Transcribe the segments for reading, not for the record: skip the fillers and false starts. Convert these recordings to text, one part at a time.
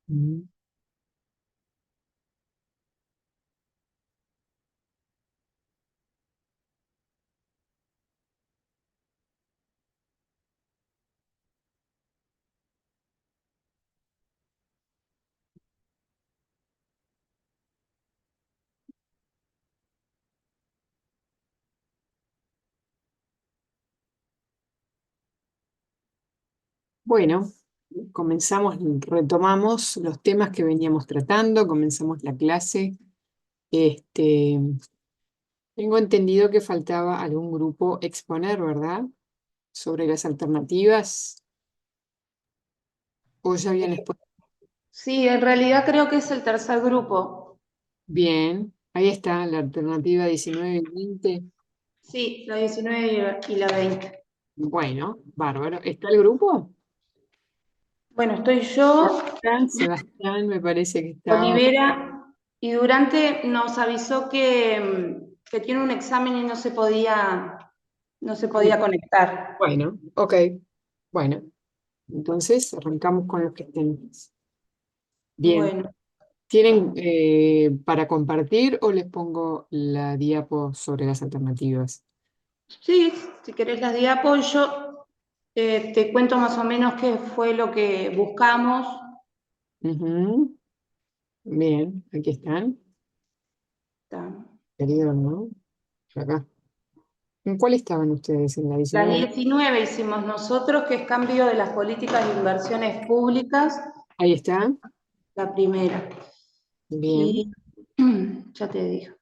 Mm. Bueno, retomamos los temas que veníamos tratando, comenzamos la clase. Este, Tengo entendido que faltaba algún grupo exponer, ¿verdad? Sobre las alternativas, o ya habían expuesto. Sí, en realidad creo que es el tercer grupo. Bien, ahí está, la alternativa 19 y 20. Sí, la 19 y la 20. Bueno, bárbaro. ¿Está el grupo? Bueno, estoy yo, Sebastián, me parece que estaba. Olivera, y Durante nos avisó que tiene un examen y no se podía conectar. Bueno, ok. Bueno, entonces arrancamos con los que estén. Bien. Bueno, ¿Tienen para compartir o les pongo la diapo sobre las alternativas? sí, si querés las diapos, yo te cuento más o menos qué fue lo que buscamos. Ujú. Bien, aquí están. Querido, ¿no? Acá. ¿En cuál estaban ustedes? ¿En la La 19? 19 hicimos nosotros, que es cambio de las políticas de inversiones públicas, Ahí está. la primera. Bien. Y ya te digo.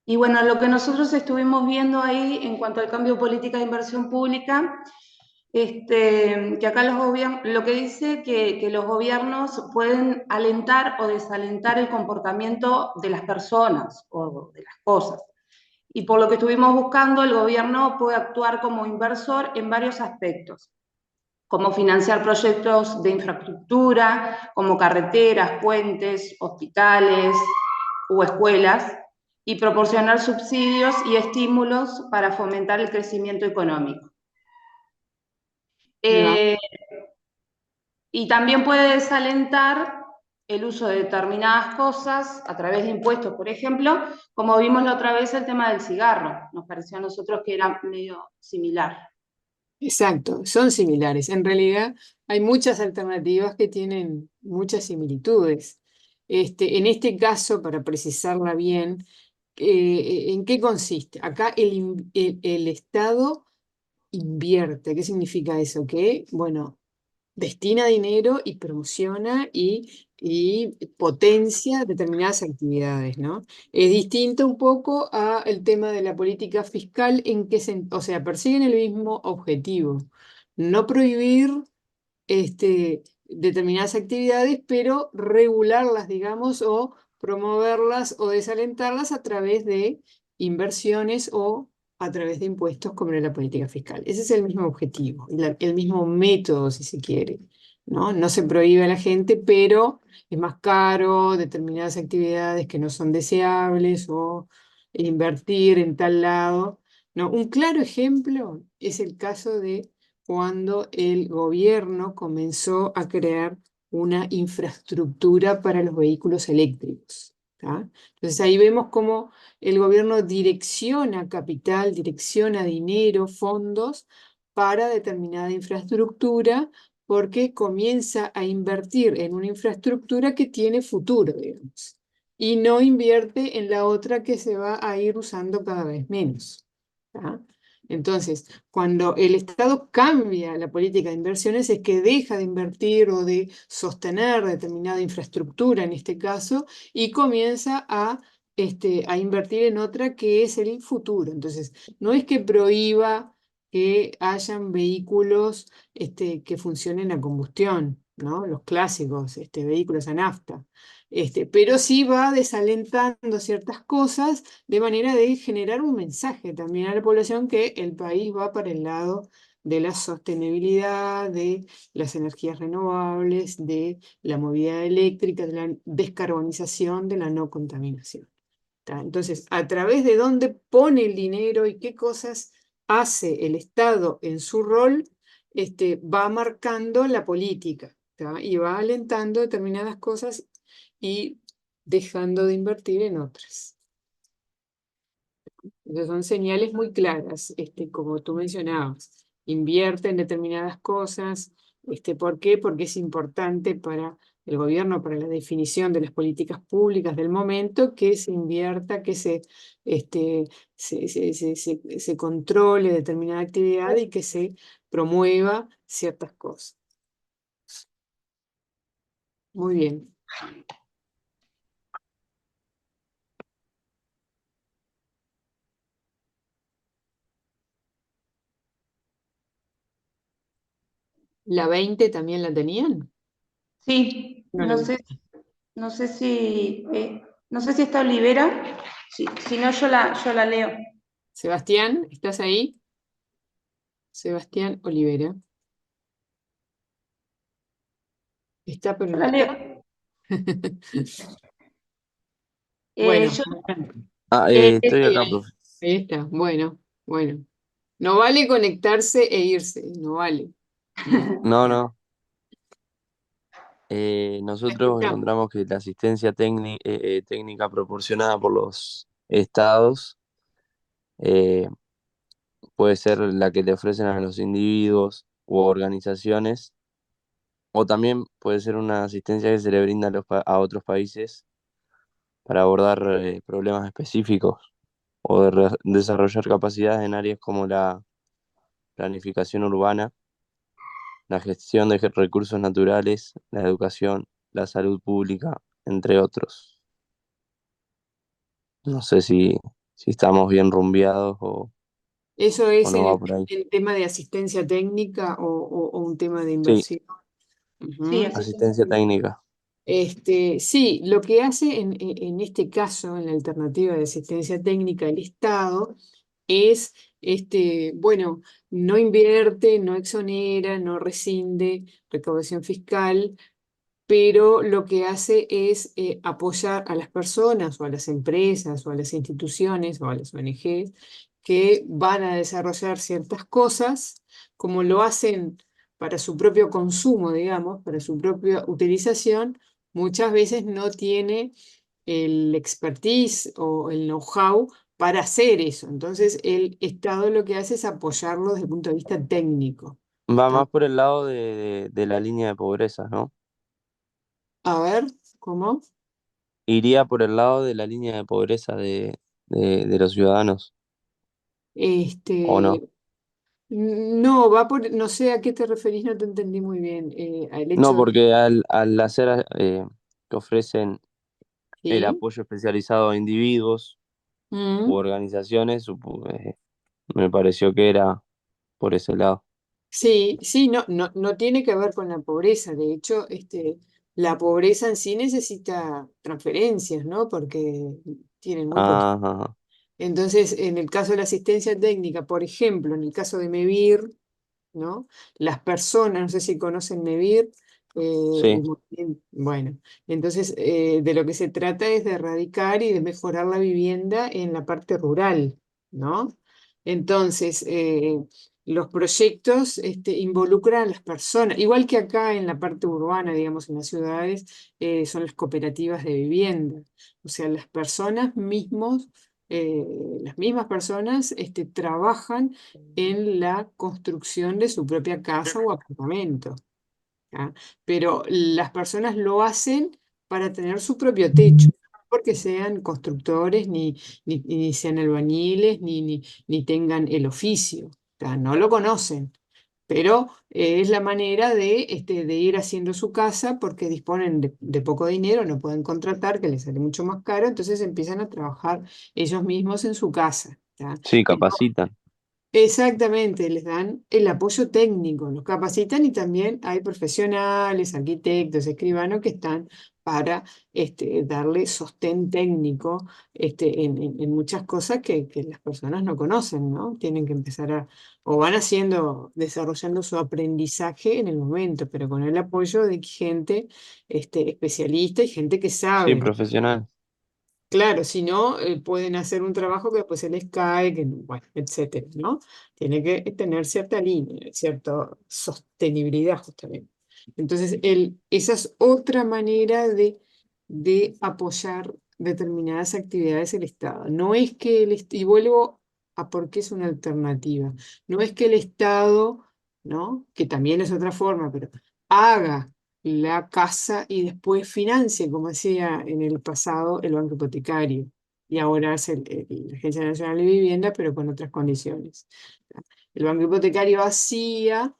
Y bueno, lo que nosotros estuvimos viendo ahí en cuanto al cambio de política de inversión pública, que acá lo que dice que los gobiernos pueden alentar o desalentar el comportamiento de las personas o de las cosas. Y por lo que estuvimos buscando, el gobierno puede actuar como inversor en varios aspectos, como financiar proyectos de infraestructura, como carreteras, puentes, hospitales o escuelas, y proporcionar subsidios y estímulos para fomentar el crecimiento económico. Ahí va. Eh, y también puede desalentar el uso de determinadas cosas a través de impuestos, por ejemplo, como vimos la otra vez el tema del cigarro. Nos pareció a nosotros que era medio similar. Exacto, son similares. En realidad hay muchas alternativas que tienen muchas similitudes. En este caso, para precisarla bien, ¿en qué consiste? Acá el Estado invierte. ¿Qué significa eso? Que, bueno, destina dinero y promociona y potencia determinadas actividades, ¿no? Es distinto un poco a el tema de la política fiscal en que o sea, persiguen el mismo objetivo, no prohibir determinadas actividades, pero regularlas, digamos, o promoverlas o desalentarlas a través de inversiones o a través de impuestos como era la política fiscal. Ese es el mismo objetivo, el mismo método, si se quiere, ¿no? No se prohíbe a la gente, pero es más caro determinadas actividades que no son deseables o invertir en tal lado. ¿No? Un claro ejemplo es el caso de cuando el gobierno comenzó a crear una infraestructura para los vehículos eléctricos. ¿Tá? Entonces ahí vemos cómo el gobierno direcciona capital, direcciona dinero, fondos para determinada infraestructura, porque comienza a invertir en una infraestructura que tiene futuro, digamos, y no invierte en la otra que se va a ir usando cada vez menos. ¿Tá? Entonces, cuando el Estado cambia la política de inversiones es que deja de invertir o de sostener determinada infraestructura en este caso y comienza a invertir en otra que es el futuro. Entonces, no es que prohíba que hayan vehículos que funcionen a combustión, ¿no? Los clásicos, vehículos a nafta. Pero sí va desalentando ciertas cosas de manera de generar un mensaje también a la población que el país va para el lado de la sostenibilidad, de las energías renovables, de la movilidad eléctrica, de la descarbonización, de la no contaminación. ¿Tá? Entonces, a través de dónde pone el dinero y qué cosas hace el Estado en su rol, va marcando la política. ¿tá? Y va alentando determinadas cosas y dejando de invertir en otras. Entonces son señales muy claras, como tú mencionabas. Invierte en determinadas cosas. ¿Por qué? Porque es importante para el gobierno, para la definición de las políticas públicas del momento, que se invierta, que este, se controle determinada actividad y que se promueva ciertas cosas. Muy bien. ¿La 20 también la tenían? Sí, No la vi. no sé si, no sé si está Olivera, si no yo la leo. Sebastián, ¿estás ahí? Sebastián Olivera. Está, pero Yo no la está. leo. Bueno, Yo, sí, Estoy acá, ahí, profe. ahí está. Bueno, bueno. No vale conectarse e irse, no vale. No, No, no. te Nosotros escuchamos. encontramos que la asistencia técnica proporcionada por los estados eh, puede ser la que le ofrecen a los individuos u organizaciones, o también puede ser una asistencia que se le brinda a otros países para abordar problemas específicos o desarrollar capacidades en áreas como la planificación urbana, la gestión de recursos naturales, la educación, la salud pública, entre otros. No sé si estamos bien rumbeados ¿Eso o es no va por ahí. en tema de asistencia técnica o un tema de Sí, inversión? sí, Ujú. asistencia asistencia técnica. técnica. Sí, lo que hace en este caso, en la alternativa de asistencia técnica, el Estado es, bueno, no invierte, no exonera, no rescinde recaudación fiscal, pero lo que hace es apoyar a las personas o a las empresas o a las instituciones o a las ONGs que van a desarrollar ciertas cosas, como lo hacen para su propio consumo, digamos, para su propia utilización, muchas veces no tiene el expertise o el know-how para hacer eso. Entonces, el Estado lo que hace es apoyarlo desde el punto de vista técnico. Va ¿Tá? más por el lado de la línea de pobreza, ¿no? A ver, ¿cómo? Iría por el lado de la línea de pobreza de los ciudadanos, ¿o no? Este, no, va por, no sé a qué te referís, no te entendí muy bien. Al No, hecho de, porque al hacer que ofrecen el ¿sí? apoyo especializado a individuos u Mm. organizaciones, me pareció que era por ese lado. Sí, sí, no, no, no tiene que ver con la pobreza. De hecho, la pobreza en sí necesita transferencias, ¿no? Porque tienen muy poquito. Ajá, Entonces, en el caso de la asistencia técnica, por ejemplo, en el caso de MEVIR, ¿no? Las personas, no sé si conocen MEVIR, sí, bueno, entonces de lo que se trata es de erradicar y de mejorar la vivienda en la parte rural, ¿no? Entonces, los proyectos involucran a las personas, igual que acá en la parte urbana, digamos, en las ciudades, son las cooperativas de vivienda, o sea, las personas mismos, eh, las mismas personas trabajan en la construcción de su propia casa o apartamento. ¿Ya? Pero las personas lo hacen para tener su propio techo, no porque sean constructores, ni sean albañiles, ni tengan el oficio. ¿Ya? No lo conocen, pero es la manera de ir haciendo su casa porque disponen de poco dinero, no pueden contratar, que les sale mucho más caro, entonces empiezan a trabajar ellos mismos en su casa. ¿Ya? sí, capacitan. Exactamente, les dan el apoyo técnico, los capacitan y también hay profesionales, arquitectos, escribanos que están para darle sostén técnico en muchas cosas que las personas no conocen, ¿no? Tienen que empezar o van haciendo, desarrollando su aprendizaje en el momento, pero con el apoyo de gente especialista y gente que Sí, sabe. profesional. Claro, si no, pueden hacer un trabajo que después se les cae, que, bueno, etcétera, ¿no? Tiene que tener cierta línea, cierta sostenibilidad justamente. Entonces, esa es otra manera de apoyar determinadas actividades del Estado. No es que y vuelvo a por qué es una alternativa. No es que el Estado, ¿no? Que también es otra forma, pero haga la casa y después financie, como hacía en el pasado el banco hipotecario. Y ahora es la Agencia Nacional de Vivienda, pero con otras condiciones. El banco hipotecario hacía,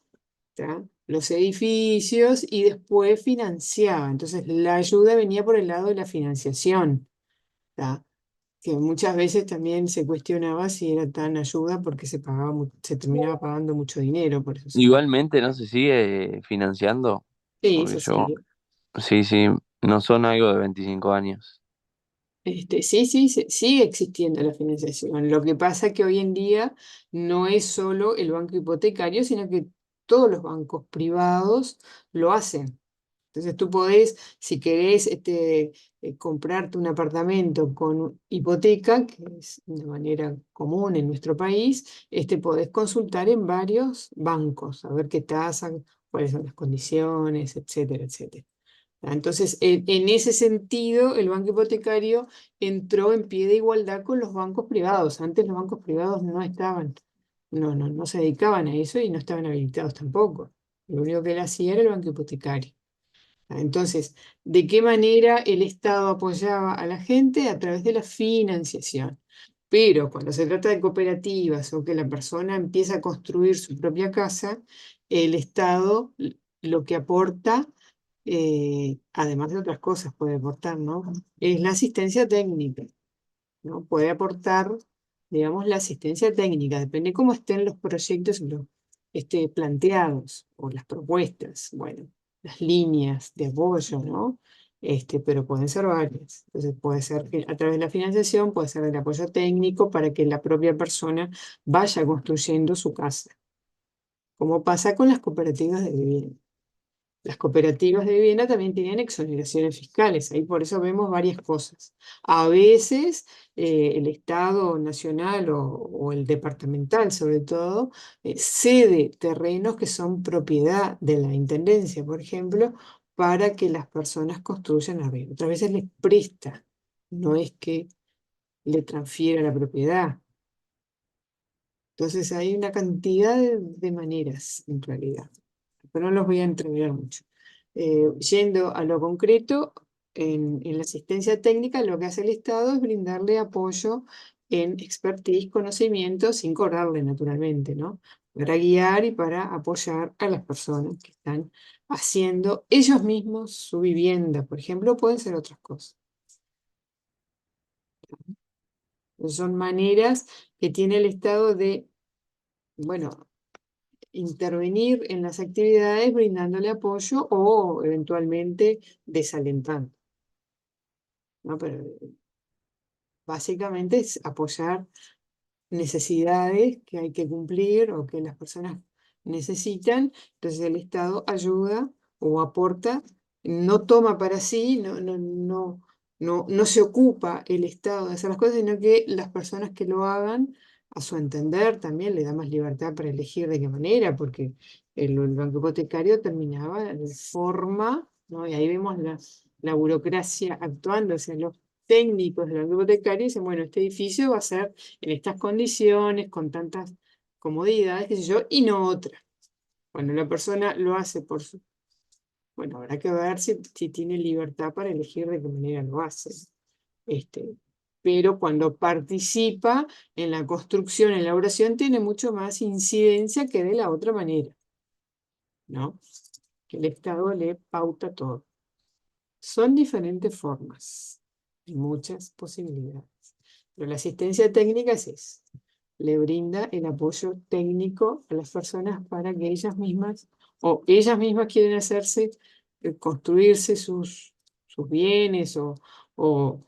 ¿tá?, los edificios y después financiaba. Entonces la ayuda venía por el lado de la financiación, ¿tá?, que muchas veces también se cuestionaba si era tan ayuda porque se pagaba, se terminaba pagando mucho dinero, por eso se pagaba. Igualmente no se sigue financiando, Sí, porque eso yo, sí. sí, sí, no son algo de 25 años. Sí, sí, sigue existiendo la financiación. Lo que pasa es que hoy en día no es solo el banco hipotecario, sino que todos los bancos privados lo hacen. Entonces tú podés, si querés comprarte un apartamento con hipoteca, que es de manera común en nuestro país, podés consultar en varios bancos, a ver qué tasa, cuáles son las condiciones, etcétera, etcétera. Entonces, en ese sentido, el banco hipotecario entró en pie de igualdad con los bancos privados. Antes los bancos privados no estaban, no se dedicaban a eso y no estaban habilitados tampoco. Lo único que él hacía era el banco hipotecario. Entonces, ¿de qué manera el Estado apoyaba a la gente? A través de la financiación. Pero cuando se trata de cooperativas o que la persona empieza a construir su propia casa, el Estado lo que aporta, además de otras cosas puede aportar, ¿no? Es la asistencia técnica, ¿no? Puede aportar, digamos, la asistencia técnica, depende cómo estén los proyectos planteados o las propuestas, bueno, las líneas de apoyo, ¿no? Pero pueden ser varias. Entonces puede ser a través de la financiación, puede ser el apoyo técnico para que la propia persona vaya construyendo su casa, como pasa con las cooperativas de vivienda. Las cooperativas de vivienda también tienen exoneraciones fiscales, ahí por eso vemos varias cosas. A veces el Estado nacional o el departamental, sobre todo, cede terrenos que son propiedad de la intendencia, por ejemplo, para que las personas construyan arriba. Otras veces les presta, no es que le transfiera la propiedad. Entonces hay una cantidad de maneras en realidad, pero no los voy a entrever mucho. Yendo a lo concreto, en la asistencia técnica lo que hace el Estado es brindarle apoyo en expertise, conocimiento, sin cobrarle naturalmente, ¿no? Para guiar y para apoyar a las personas que están haciendo ellos mismos su vivienda, por ejemplo, pueden ser otras cosas. Son maneras que tiene el Estado de, bueno, intervenir en las actividades brindándole apoyo o eventualmente desalentando, ¿no? Pero básicamente es apoyar necesidades que hay que cumplir o que las personas necesitan, entonces el Estado ayuda o aporta, no toma para sí, no se ocupa el Estado de hacer las cosas, sino que las personas que lo hagan, a su entender, también le da más libertad para elegir de qué manera, porque el banco hipotecario terminaba de forma, ¿no? Y ahí vemos la burocracia actuando, o sea, los técnicos del banco hipotecario dicen, bueno, este edificio va a ser en estas condiciones, con tantas comodidades, qué sé yo, y no otra. Cuando la persona lo hace por su... Bueno, habrá que ver si tiene libertad para elegir de qué manera lo hace. Este, pero cuando participa en la construcción, en la elaboración, tiene mucho más incidencia que de la otra manera, ¿no? Que el Estado le pauta todo. Son diferentes formas y muchas posibilidades. Pero la asistencia técnica es eso. Le brinda el apoyo técnico a las personas para que ellas mismas, o ellas mismas quieren hacerse, construirse sus bienes o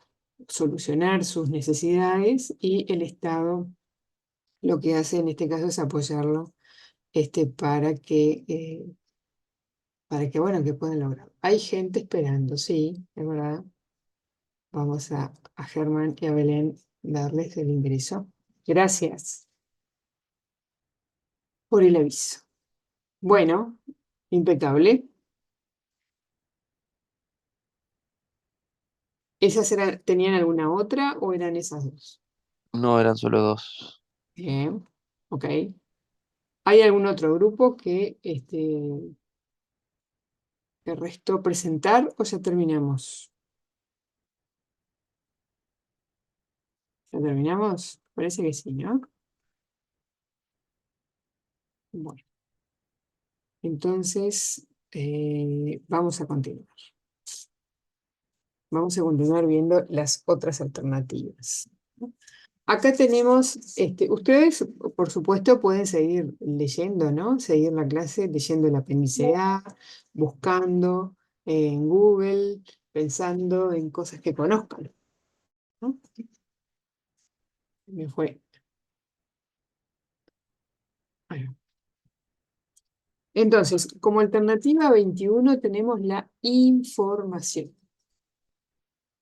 solucionar sus necesidades, y el Estado lo que hace en este caso es apoyarlo bueno, que puedan lograr. Hay gente esperando, sí, es verdad. Vamos a Germán y a Belén darles el ingreso. Gracias por el aviso. Bueno, impecable. ¿Tenían alguna otra o eran esas dos? No, eran solo dos. Bien, ok. ¿Hay algún otro grupo que restó presentar o ya terminamos? ¿Ya terminamos? Parece que sí, ¿no? Bueno, entonces vamos a continuar. Vamos a continuar viendo las otras alternativas. Acá tenemos, ustedes por supuesto pueden seguir leyendo, ¿no? Seguir la clase leyendo el apéndice A, buscando en Google, pensando en cosas que conozcan, ¿no? Me fue. Ahí va. Entonces, como alternativa 21 tenemos la información,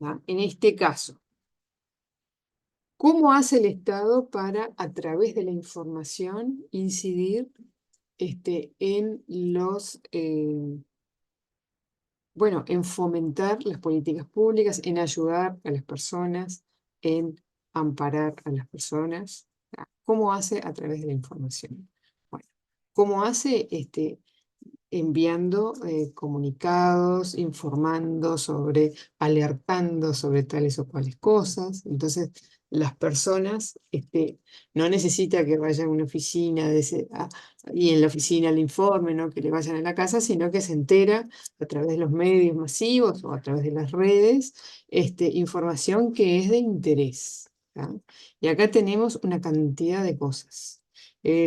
¿va? En este caso, ¿cómo hace el Estado para, a través de la información, incidir en bueno, en fomentar las políticas públicas, en ayudar a las personas, en amparar a las personas? ¿Cómo hace a través de la información? Bueno, ¿cómo hace? Enviando comunicados, informando sobre, alertando sobre tales o cuales cosas. Entonces, las personas no necesita que vayan a una oficina y en la oficina le informen, ¿no? Que le vayan a la casa, sino que se entera a través de los medios masivos o a través de las redes, información que es de interés. ¿Tá? Y acá tenemos una cantidad de cosas.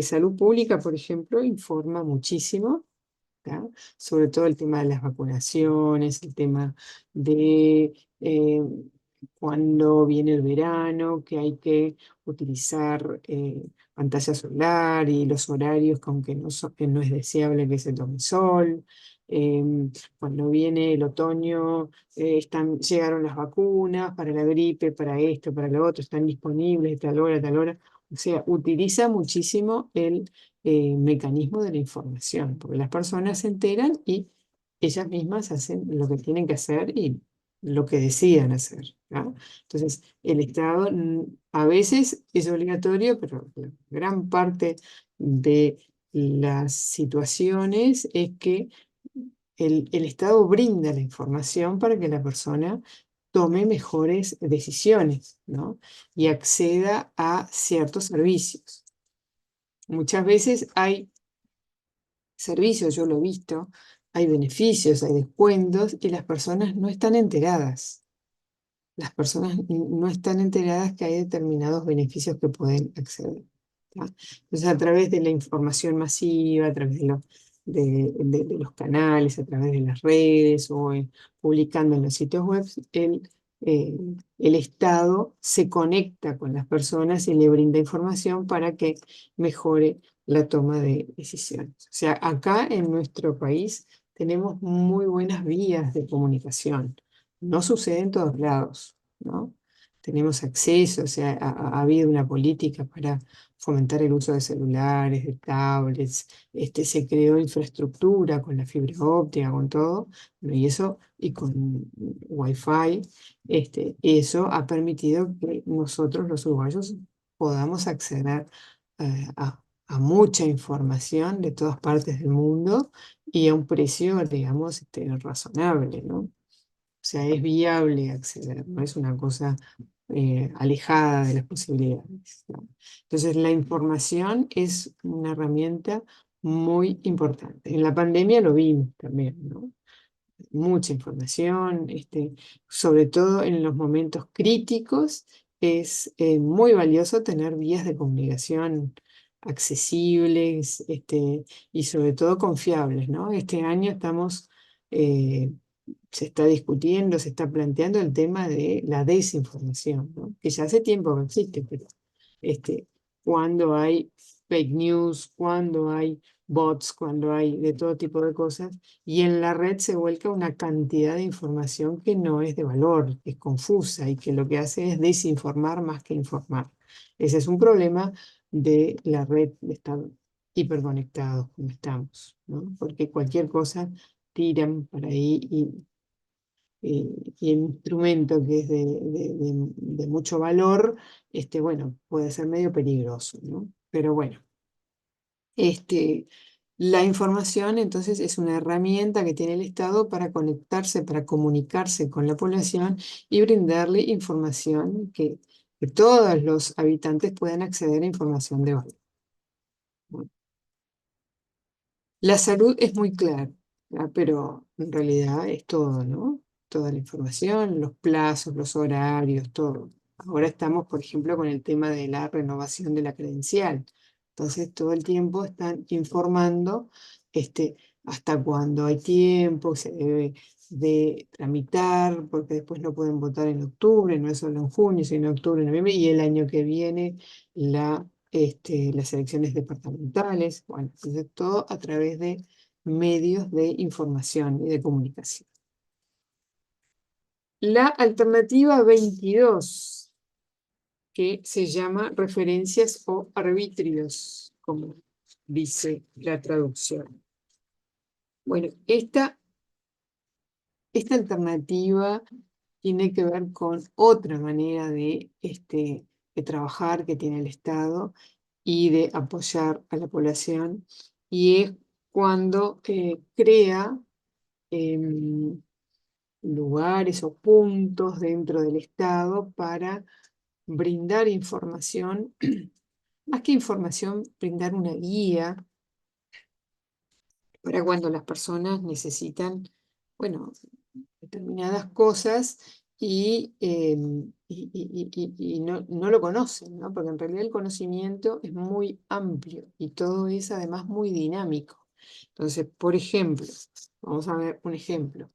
Salud Pública, por ejemplo, informa muchísimo, ¿tá? Sobre todo el tema de las vacunaciones, el tema de cuando viene el verano, que hay que utilizar pantalla solar y los horarios, que aunque que no es deseable que se tome sol. Cuando viene el otoño, llegaron las vacunas para la gripe, para esto, para lo otro, están disponibles de tal hora, tal hora. O sea, utiliza muchísimo el mecanismo de la información, porque las personas se enteran y ellas mismas hacen lo que tienen que hacer y lo que decidan hacer, ¿no? Entonces, el Estado a veces es obligatorio, pero la gran parte de las situaciones es que el Estado brinda la información para que la persona tome mejores decisiones, ¿no? Y acceda a ciertos servicios. Muchas veces hay servicios, yo lo he visto, hay beneficios, hay descuentos y las personas no están enteradas. Las personas no están enteradas que hay determinados beneficios que pueden acceder. ¿Tá? Entonces, a través de la información masiva, a través de los canales, a través de las redes o publicando en los sitios web, eh, el Estado se conecta con las personas y le brinda información para que mejore la toma de decisiones. O sea, acá en nuestro país tenemos muy buenas vías de comunicación. No sucede en todos lados, ¿no? Tenemos acceso, o sea, ha habido una política para fomentar el uso de celulares, de tablets, se creó infraestructura con la fibra óptica, con todo, bueno, y eso, y con Wi-Fi, eso ha permitido que nosotros los uruguayos podamos acceder a mucha información de todas partes del mundo y a un precio, digamos, razonable, ¿no? O sea, es viable acceder, no es una cosa alejada de las posibilidades, ¿no? Entonces, la información es una herramienta muy importante. En la pandemia lo vimos también, ¿no? Mucha información, sobre todo en los momentos críticos, es muy valioso tener vías de comunicación accesibles, y sobre todo confiables, ¿no? Este año eh, se está discutiendo, se está planteando el tema de la desinformación, ¿no? Que ya hace tiempo que existe, pero este, cuando hay fake news, cuando hay bots, cuando hay de todo tipo de cosas, y en la red se vuelca una cantidad de información que no es de valor, que es confusa y que lo que hace es desinformar más que informar. Ese es un problema de la red, de estar hiperconectados como estamos, ¿no? Porque cualquier cosa tiran por ahí y el instrumento que es de mucho valor, bueno, puede ser medio peligroso, ¿no? Pero bueno, la información entonces es una herramienta que tiene el Estado para conectarse, para comunicarse con la población y brindarle información que todos los habitantes puedan acceder a información de valor. Bueno, la salud es muy clara, ¿verdad? Pero en realidad es todo, ¿no? Toda la información, los plazos, los horarios, todo. Ahora estamos, por ejemplo, con el tema de la renovación de la credencial. Entonces, todo el tiempo están informando este, hasta cuándo hay tiempo, se debe de tramitar, porque después no pueden votar en octubre, no es solo en junio, sino en octubre, noviembre, y el año que viene las elecciones departamentales, bueno, entonces todo a través de medios de información y de comunicación. La alternativa 22, que se llama referencias o arbitrios, como dice la traducción. Bueno, esta alternativa tiene que ver con otra manera de trabajar que tiene el Estado y de apoyar a la población, y es cuando crea em, lugares o puntos dentro del Estado para brindar información, más que información, brindar una guía para cuando las personas necesitan, bueno, determinadas cosas y no lo conocen, ¿no? Porque en realidad el conocimiento es muy amplio y todo es además muy dinámico. Entonces, por ejemplo, vamos a ver un ejemplo.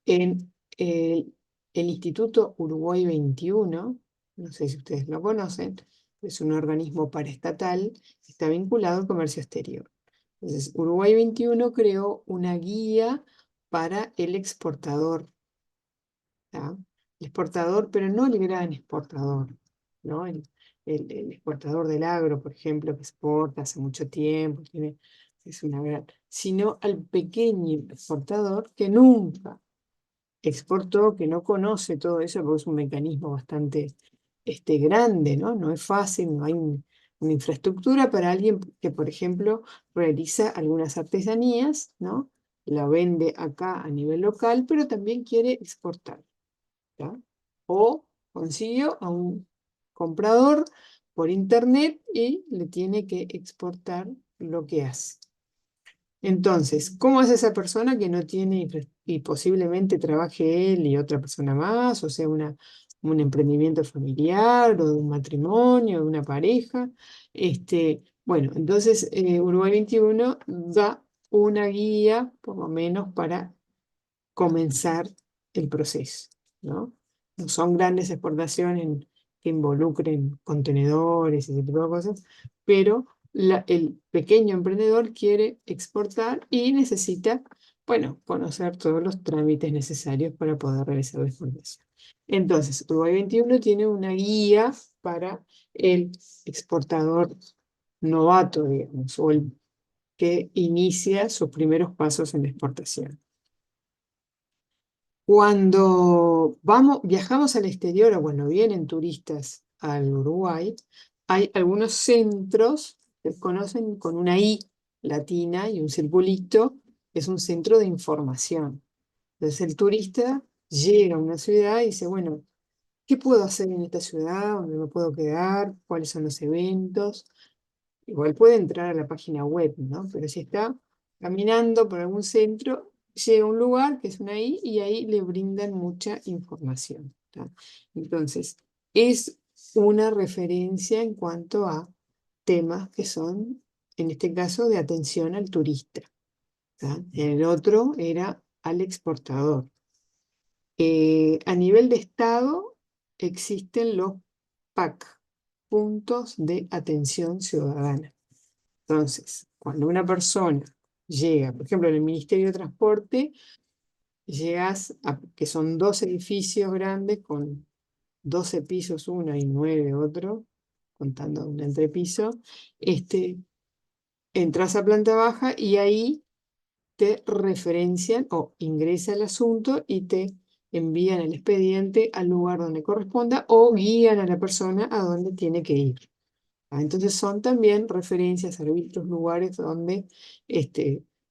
En el Instituto Uruguay 21, no sé si ustedes lo conocen, es un organismo paraestatal que está vinculado al comercio exterior. Entonces, Uruguay 21 creó una guía para el exportador, ¿tá? El exportador, pero no el gran exportador, ¿no? El exportador del agro, por ejemplo, que exporta hace mucho tiempo, es una gran, sino al pequeño exportador que nunca exportó, que no conoce todo eso, porque es un mecanismo bastante grande, ¿no? No es fácil, no hay una infraestructura para alguien que, por ejemplo, realiza algunas artesanías, ¿no? La vende acá a nivel local, pero también quiere exportar, ¿tá? O consiguió a un comprador por internet y le tiene que exportar lo que hace. Entonces, ¿cómo hace esa persona que no tiene y posiblemente trabaje él y otra persona más, o sea, un emprendimiento familiar o de un matrimonio, de una pareja? Bueno, entonces Uruguay 21 da una guía, por lo menos, para comenzar el proceso, ¿no? No son grandes exportaciones que involucren contenedores y ese tipo de cosas, pero el pequeño emprendedor quiere exportar y necesita, bueno, conocer todos los trámites necesarios para poder realizar la exportación. Entonces, Uruguay 21 tiene una guía para el exportador novato, digamos, o el que inicia sus primeros pasos en la exportación. Cuando viajamos al exterior o cuando vienen turistas al Uruguay, hay algunos centros que conocen con una I latina y un circulito, es un centro de información. Entonces el turista llega a una ciudad y dice, bueno, ¿qué puedo hacer en esta ciudad? ¿Dónde me puedo quedar? ¿Cuáles son los eventos? Igual puede entrar a la página web, ¿no? Pero si está caminando por algún centro, llega a un lugar que es una I y ahí le brindan mucha información, ¿tá? Entonces, es una referencia en cuanto a temas que son, en este caso, de atención al turista, ¿tá? En el otro era al exportador. A nivel de Estado existen los PAC, puntos de atención ciudadana. Entonces, cuando una persona llega, por ejemplo, en el Ministerio de Transporte, llegas a que son dos edificios grandes con 12 pisos uno y 9 otro, contando un entrepiso, entras a planta baja y ahí te referencian o ingresa el asunto y te envían el expediente al lugar donde corresponda o guían a la persona a donde tiene que ir. Entonces son también referencias, árbitros, lugares donde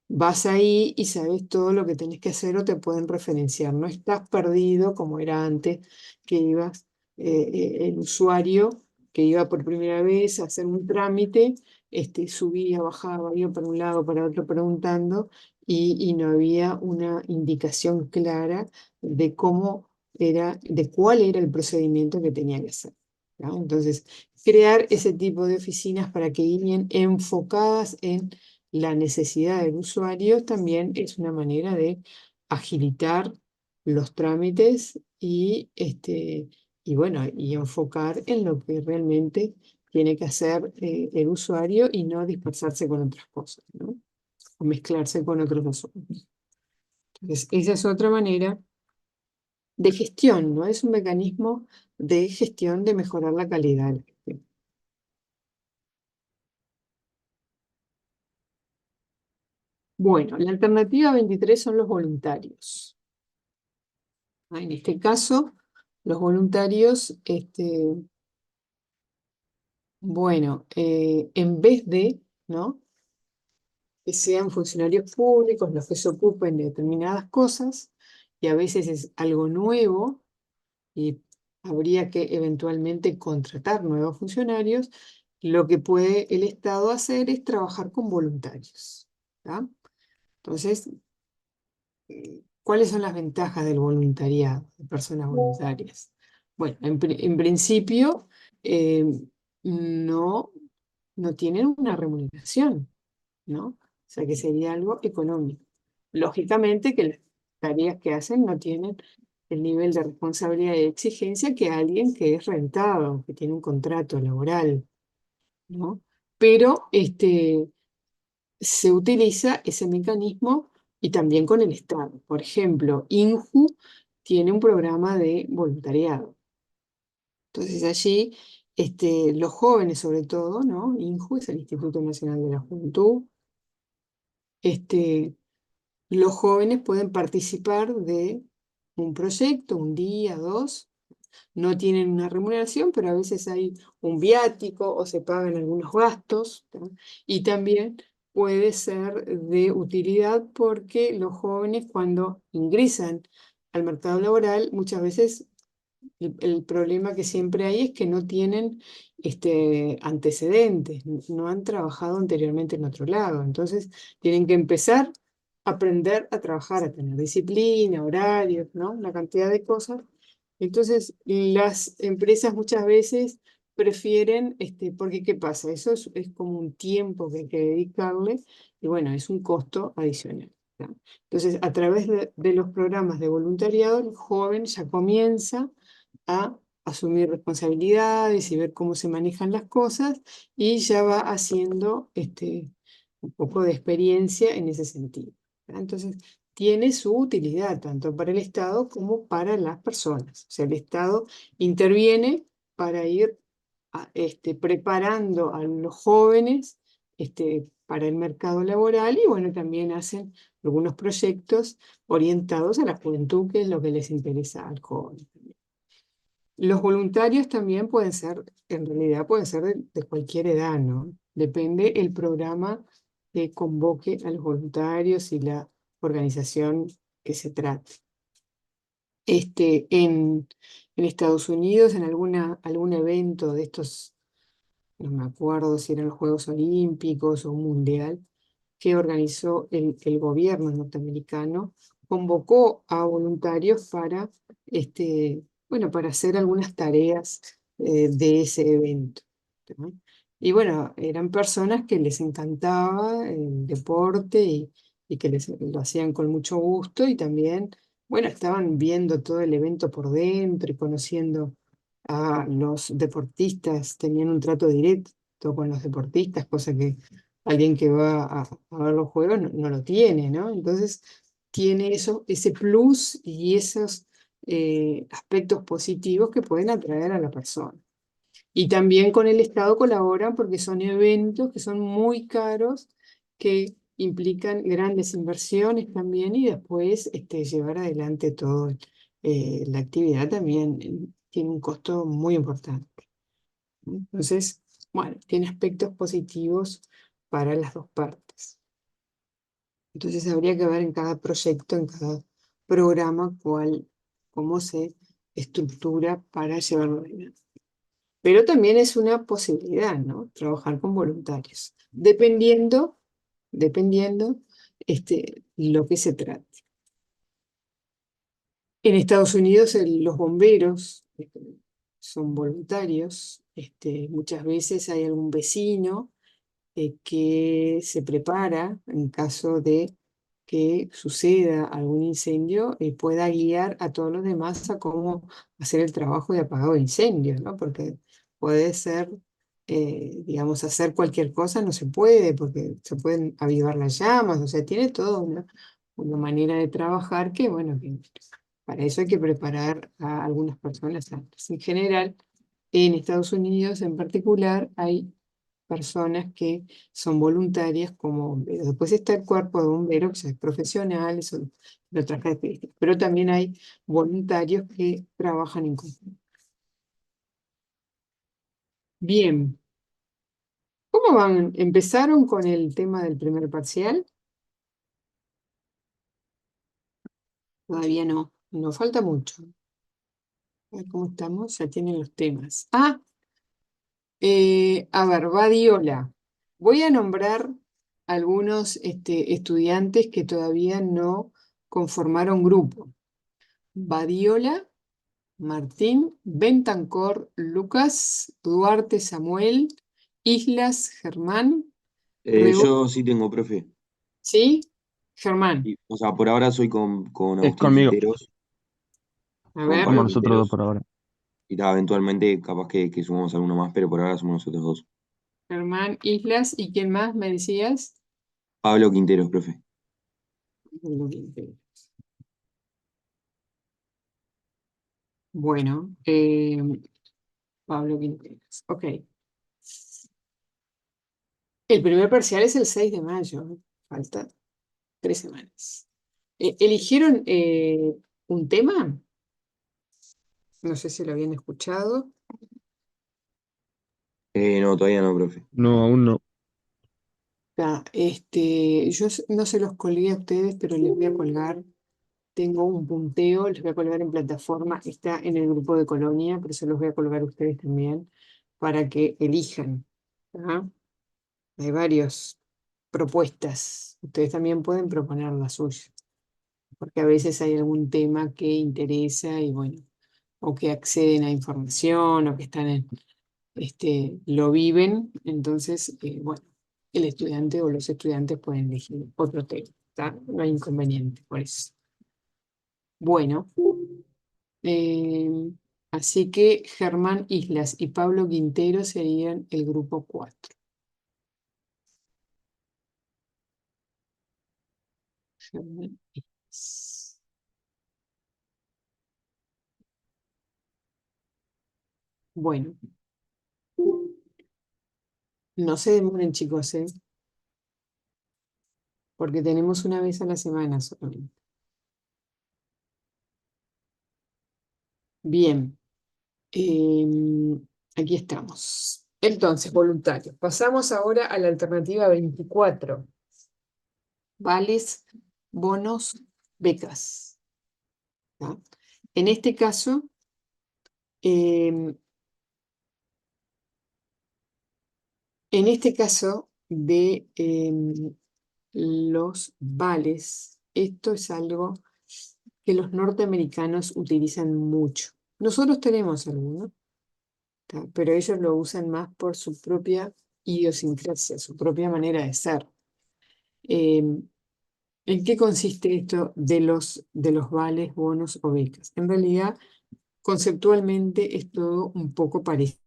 vas ahí y sabes todo lo que tenés que hacer o te pueden referenciar. No estás perdido como era antes, que ibas, el usuario que iba por primera vez a hacer un trámite, subía, bajaba, iba para un lado, para otro preguntando y no había una indicación clara de cómo era, de cuál era el procedimiento que tenía que hacer. ¿No? Entonces, crear ese tipo de oficinas para que irían enfocadas en la necesidad del usuario también es una manera de agilitar los trámites y bueno, y enfocar en lo que realmente tiene que hacer el usuario y no dispersarse con otras cosas, ¿no? O mezclarse con otros asuntos. Entonces, esa es otra manera de gestión, ¿no? Es un mecanismo de gestión de mejorar la calidad de la gestión. Bueno, la alternativa 23 son los voluntarios. En este caso, los voluntarios, bueno, en vez de, ¿no? que sean funcionarios públicos los que se ocupen de determinadas cosas, y a veces es algo nuevo, y habría que eventualmente contratar nuevos funcionarios, lo que puede el Estado hacer es trabajar con voluntarios. ¿Tá? Entonces, ¿cuáles son las ventajas del voluntariado, de personas voluntarias? Bueno, en principio, eh, no, no tienen una remuneración, ¿no? O sea que sería algo económico. Lógicamente que las tareas que hacen no tienen el nivel de responsabilidad y exigencia que alguien que es rentado, que tiene un contrato laboral, ¿no? Pero se utiliza ese mecanismo y también con el Estado. Por ejemplo, INJU tiene un programa de voluntariado. Entonces allí los jóvenes sobre todo, ¿no? INJU es el Instituto Nacional de la Juventud. Los jóvenes pueden participar de un proyecto, un día, dos, no tienen una remuneración, pero a veces hay un viático o se pagan algunos gastos, ¿tá? Y también puede ser de utilidad porque los jóvenes cuando ingresan al mercado laboral, muchas veces el problema que siempre hay es que no tienen antecedentes, no han trabajado anteriormente en otro lado, entonces tienen que empezar a aprender a trabajar, a tener disciplina, horarios, ¿no? Una cantidad de cosas. Entonces, las empresas muchas veces prefieren, porque ¿qué pasa? Eso es como un tiempo que hay que dedicarle y bueno, es un costo adicional. ¿Tá? Entonces, a través de los programas de voluntariado, el joven ya comienza a asumir responsabilidades y ver cómo se manejan las cosas y ya va haciendo un poco de experiencia en ese sentido. ¿Tá? Entonces, tiene su utilidad tanto para el Estado como para las personas. O sea, el Estado interviene para ir preparando a los jóvenes para el mercado laboral y bueno, también hacen algunos proyectos orientados a la juventud, que es lo que les interesa al joven. Los voluntarios también pueden ser, en realidad pueden ser de cualquier edad, ¿no? Depende el programa que convoque a los voluntarios y la organización que se trate. En Estados Unidos, en algún evento de estos, no me acuerdo si eran los Juegos Olímpicos o un mundial, que organizó el gobierno norteamericano, convocó a voluntarios para, bueno, para hacer algunas tareas de ese evento. ¿No? Y bueno, eran personas que les encantaba el deporte y que lo hacían con mucho gusto y también, bueno, estaban viendo todo el evento por dentro y conociendo a los deportistas, tenían un trato directo con los deportistas, cosa que alguien que va a ver los juegos no lo tiene, ¿no? Entonces tiene eso, ese plus y esos aspectos positivos que pueden atraer a la persona. Y también con el Estado colaboran porque son eventos que son muy caros, que implican grandes inversiones también y después llevar adelante todo la actividad también tiene un costo muy importante. Entonces, bueno, tiene aspectos positivos para las dos partes. Entonces habría que ver en cada proyecto, en cada programa, cómo se estructura para llevarlo adelante. Pero también es una posibilidad, ¿no? Trabajar con voluntarios, dependiendo lo que se trate. En Estados Unidos los bomberos son voluntarios. Muchas veces hay algún vecino que se prepara en caso de que suceda algún incendio y pueda guiar a todos los demás a cómo hacer el trabajo de apagado de incendios, ¿no? Porque puede ser, digamos, hacer cualquier cosa no se puede, porque se pueden avivar las llamas, o sea, tiene toda una manera de trabajar que, bueno, que para eso hay que preparar a algunas personas antes. En general, en Estados Unidos en particular, hay personas que son voluntarias como bomberos. Después está el cuerpo de bomberos, que ya es profesional, son de otras características, pero también hay voluntarios que trabajan en conjunto. Bien, ¿cómo van? ¿Empezaron con el tema del primer parcial? Todavía no, nos falta mucho. A ver cómo estamos, ya tienen los temas. A ver, Badiola. Voy a nombrar algunos estudiantes que todavía no conformaron grupo. Badiola, Martín, Bentancor, Lucas, Duarte, Samuel, Islas, Germán, Rebo. Yo sí tengo, profe. ¿Sí? Germán. O sea, por ahora soy con Es Agustín conmigo. Quinteros, A con ver, Pablo Somos nosotros dos Quinteros. por ahora. Y tal, eventualmente capaz que sumamos alguno más, pero por ahora somos nosotros dos. Germán, Islas, ¿y quién más me decías? Pablo Quinteros, profe. Bueno, Pablo Quinteros. Ok. El primer parcial es el 6 de mayo. Falta 3 semanas. ¿Eligieron un tema? No sé si lo habían escuchado. No, todavía no, profe. No, aún no. Yo no se los colgué a ustedes, pero les voy a colgar. Tengo un punteo, les voy a colgar en plataforma. Está en el grupo de Colonia, pero se los voy a colgar a ustedes también para que elijan. ¿Ah? Hay varias propuestas. Ustedes también pueden proponer la suya, porque a veces hay algún tema que interesa y bueno, o que acceden a información o que están lo viven, entonces, bueno, el estudiante o los estudiantes pueden elegir otro tema, ¿tá? No hay inconveniente por eso. Bueno, eh, así que Germán Islas y Pablo Quintero serían el grupo 4. Germán Islas. Bueno, no se demoren, chicos, porque tenemos una vez a la semana solamente. Bien, aquí estamos. Entonces, voluntarios. Pasamos ahora a la alternativa 24. Vales, bonos, becas. ¿tá? En este caso, em, de los vales, esto es algo que los norteamericanos utilizan mucho. Nosotros tenemos algunos, ¿tá? Pero ellos lo usan más por su propia idiosincrasia, su propia manera de ser. Em, ¿En qué consiste esto de los vales, bonos o becas? En realidad, conceptualmente es todo un poco parecido.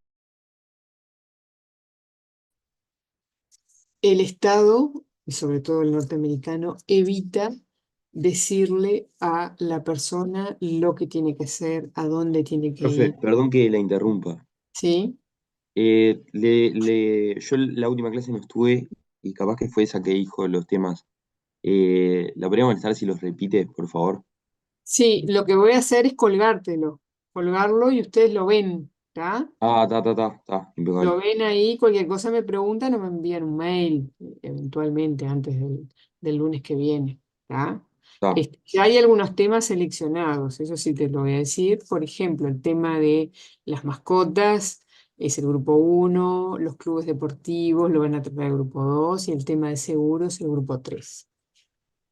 El Estado, y sobre todo el norteamericano, evita decirle a la persona lo que tiene que hacer, a dónde tiene que Profe, ir. perdón que la interrumpa. ¿Sí? Yo la última clase no estuve y capaz que fue esa que dijo los temas. ¿La podría molestar si los repite, por favor? Sí, lo que voy a hacer es colgarlo y ustedes lo ven, ¿está? Ah, está, Lo impecable. ven ahí, cualquier cosa me preguntan o me envían un mail, eventualmente antes del lunes que viene, ¿tá? Está, Ya hay algunos temas seleccionados, eso sí te lo voy a decir. Por ejemplo, el tema de las mascotas es el grupo uno, los clubes deportivos lo van a tratar el grupo 2 y el tema de seguros el grupo 3.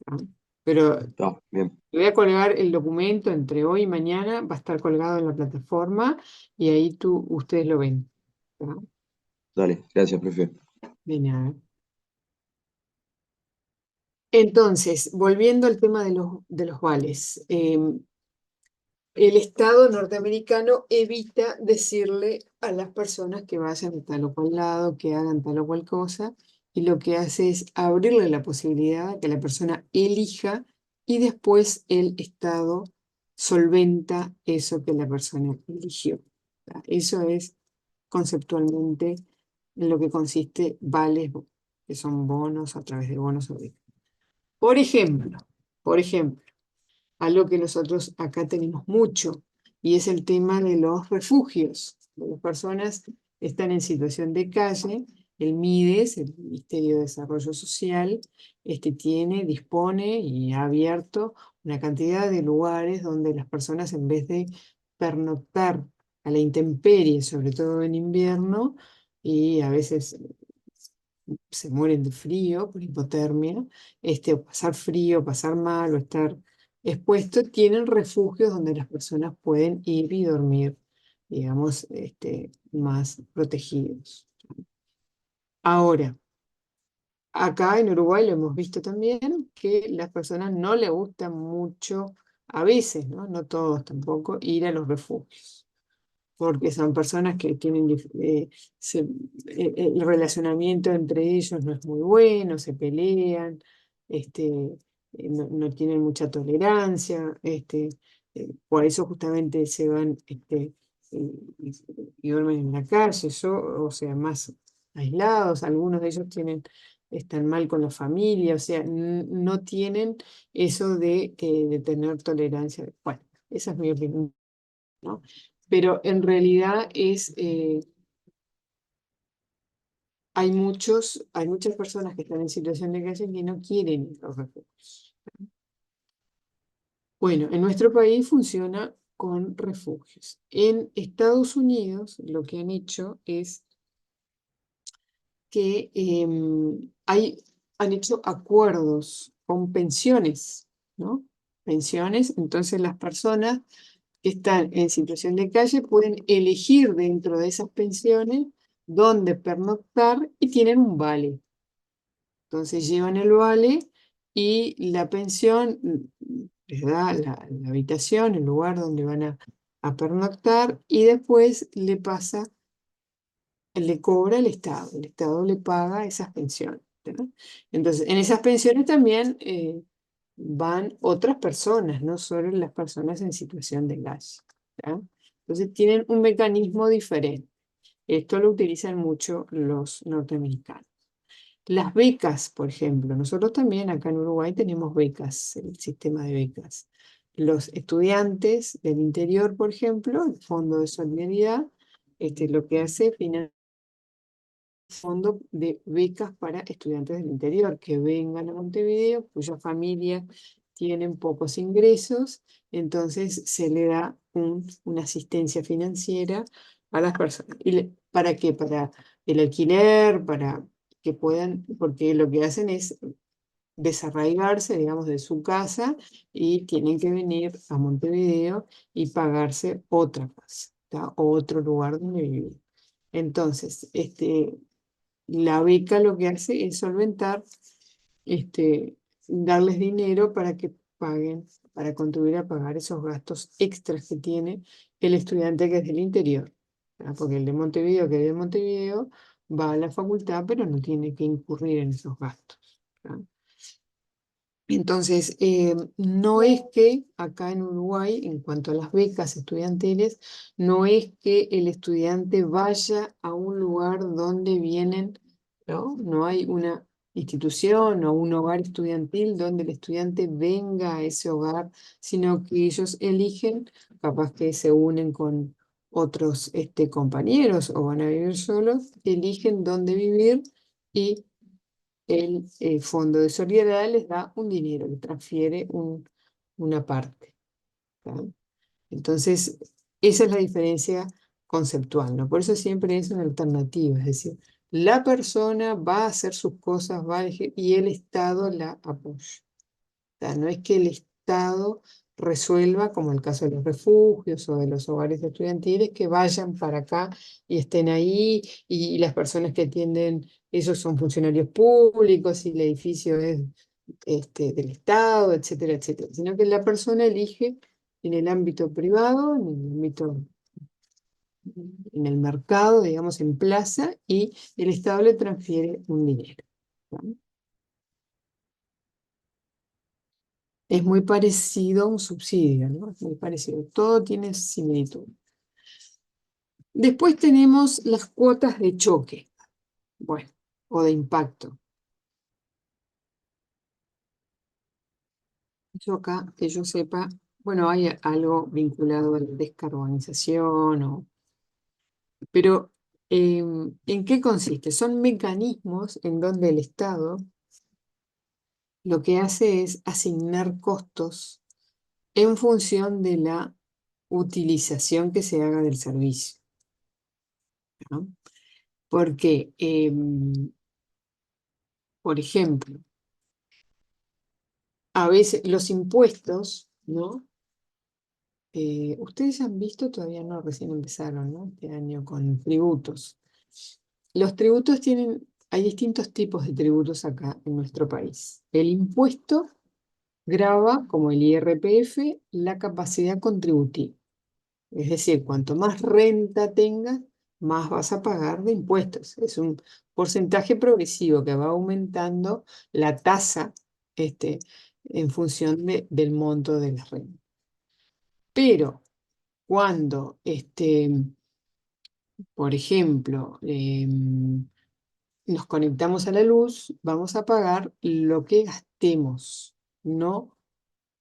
¿Tá? Pero bien. voy a colgar el documento entre hoy y mañana, va a estar colgado en la plataforma y ahí ustedes lo ven. ¿Tá? Dale, gracias, profe. De nada. Entonces, volviendo al tema de los vales, el Estado norteamericano evita decirle a las personas que vayan a tal o cual lado, que hagan tal o cual cosa, y lo que hace es abrirle la posibilidad de que la persona elija y después el Estado solventa eso que la persona eligió. Eso es conceptualmente en lo que consiste vales, que son bonos a través de bonos o becas. Por ejemplo, algo que nosotros acá tenemos mucho, y es el tema de los refugios. Las personas están en situación de calle, el MIDES, el Ministerio de Desarrollo Social, dispone y ha abierto una cantidad de lugares donde las personas, en vez de pernoctar a la intemperie, sobre todo en invierno, y a veces se mueren de frío, por hipotermia, o pasar frío, pasar mal o estar expuesto, tienen refugios donde las personas pueden ir y dormir, digamos, más protegidos. Ahora, acá en Uruguay lo hemos visto también, que las personas no les gusta mucho, a veces, ¿no? No todos tampoco, ir a los refugios porque son personas que tienen, el relacionamiento entre ellos no es muy bueno, se pelean, no tienen mucha tolerancia, por eso justamente se van y duermen en la calle, o sea, más aislados, algunos de ellos están mal con la familia, o sea, no tienen eso de tener tolerancia. Bueno, esa es mi opinión, ¿no? Pero en realidad hay muchas personas que están en situación de calle que no quieren los refugios. Bueno, en nuestro país funciona con refugios. En Estados Unidos lo que han hecho es que han hecho acuerdos con pensiones, ¿no? Pensiones, entonces las personas que están en situación de calle pueden elegir dentro de esas pensiones dónde pernoctar y tienen un vale. Entonces llevan el vale y la pensión les da la habitación, el lugar donde van a pernoctar y después le cobra el Estado le paga esas pensiones, ¿no? Entonces, en esas pensiones también van otras personas, no solo las personas en situación de calle, ¿tá? Entonces, tienen un mecanismo diferente. Esto lo utilizan mucho los norteamericanos. Las becas, por ejemplo, nosotros también acá en Uruguay tenemos becas, el sistema de becas. Los estudiantes del interior, por ejemplo, el Fondo de Solidaridad, lo que hace fondo de becas para estudiantes del interior que vengan a Montevideo, cuya familia tienen pocos ingresos, entonces se le da una asistencia financiera a las personas. ¿Para qué? Para el alquiler, para que puedan, porque lo que hacen es desarraigarse, digamos, de su casa y tienen que venir a Montevideo y pagarse otra casa, ¿tá? O otro lugar donde vivir. Entonces, la beca lo que hace es solventar, darles dinero para que paguen, para contribuir a pagar esos gastos extras que tiene el estudiante que es del interior. Porque el de Montevideo, que es de Montevideo, va a la facultad, pero no tiene que incurrir en esos gastos. ¿Tá? Entonces, no es que acá en Uruguay, en cuanto a las becas estudiantiles, no es que el estudiante vaya a un lugar donde vienen, ¿no? No hay institución o un hogar estudiantil donde el estudiante venga a ese hogar, sino que ellos eligen, capaz que se unen con otros compañeros o van a vivir solos, eligen dónde vivir y el Fondo de Solidaridad les da un dinero, les transfiere una parte. ¿Tá? Entonces, esa es la diferencia conceptual, ¿no? Por eso siempre es una alternativa, es decir, la persona va a hacer sus cosas, va a elegir, y el Estado la apoya. ¿Tá? No es que el Estado resuelva, como el caso de los refugios o de los hogares estudiantiles, que vayan para acá y estén ahí, y las personas que atienden, esos son funcionarios públicos y el edificio es del Estado, etcétera, etcétera, sino que la persona elige en el ámbito privado, en el mercado, digamos, en plaza, y el Estado le transfiere un dinero. ¿Tá? Es muy parecido a un subsidio, ¿no? Es muy parecido. Todo tiene similitud. Después tenemos las cuotas de choque, bueno, o de impacto. Yo acá, que yo sepa, bueno, hay algo vinculado a la descarbonización, pero ¿en qué consiste? Son mecanismos en donde el Estado lo que hace es asignar costos en función de la utilización que se haga del servicio, ¿no? Porque, por ejemplo, a veces los impuestos, ¿no? Ustedes han visto, todavía no, recién empezaron, ¿no? Este año con tributos. Los tributos hay distintos tipos de tributos acá en nuestro país. El impuesto grava, como el IRPF, la capacidad contributiva. Es decir, cuanto más renta tengas, más vas a pagar de impuestos. Es un porcentaje progresivo que va aumentando la tasa en función del monto de la renta. Pero cuando, por ejemplo, nos conectamos a la luz, vamos a pagar lo que gastemos, no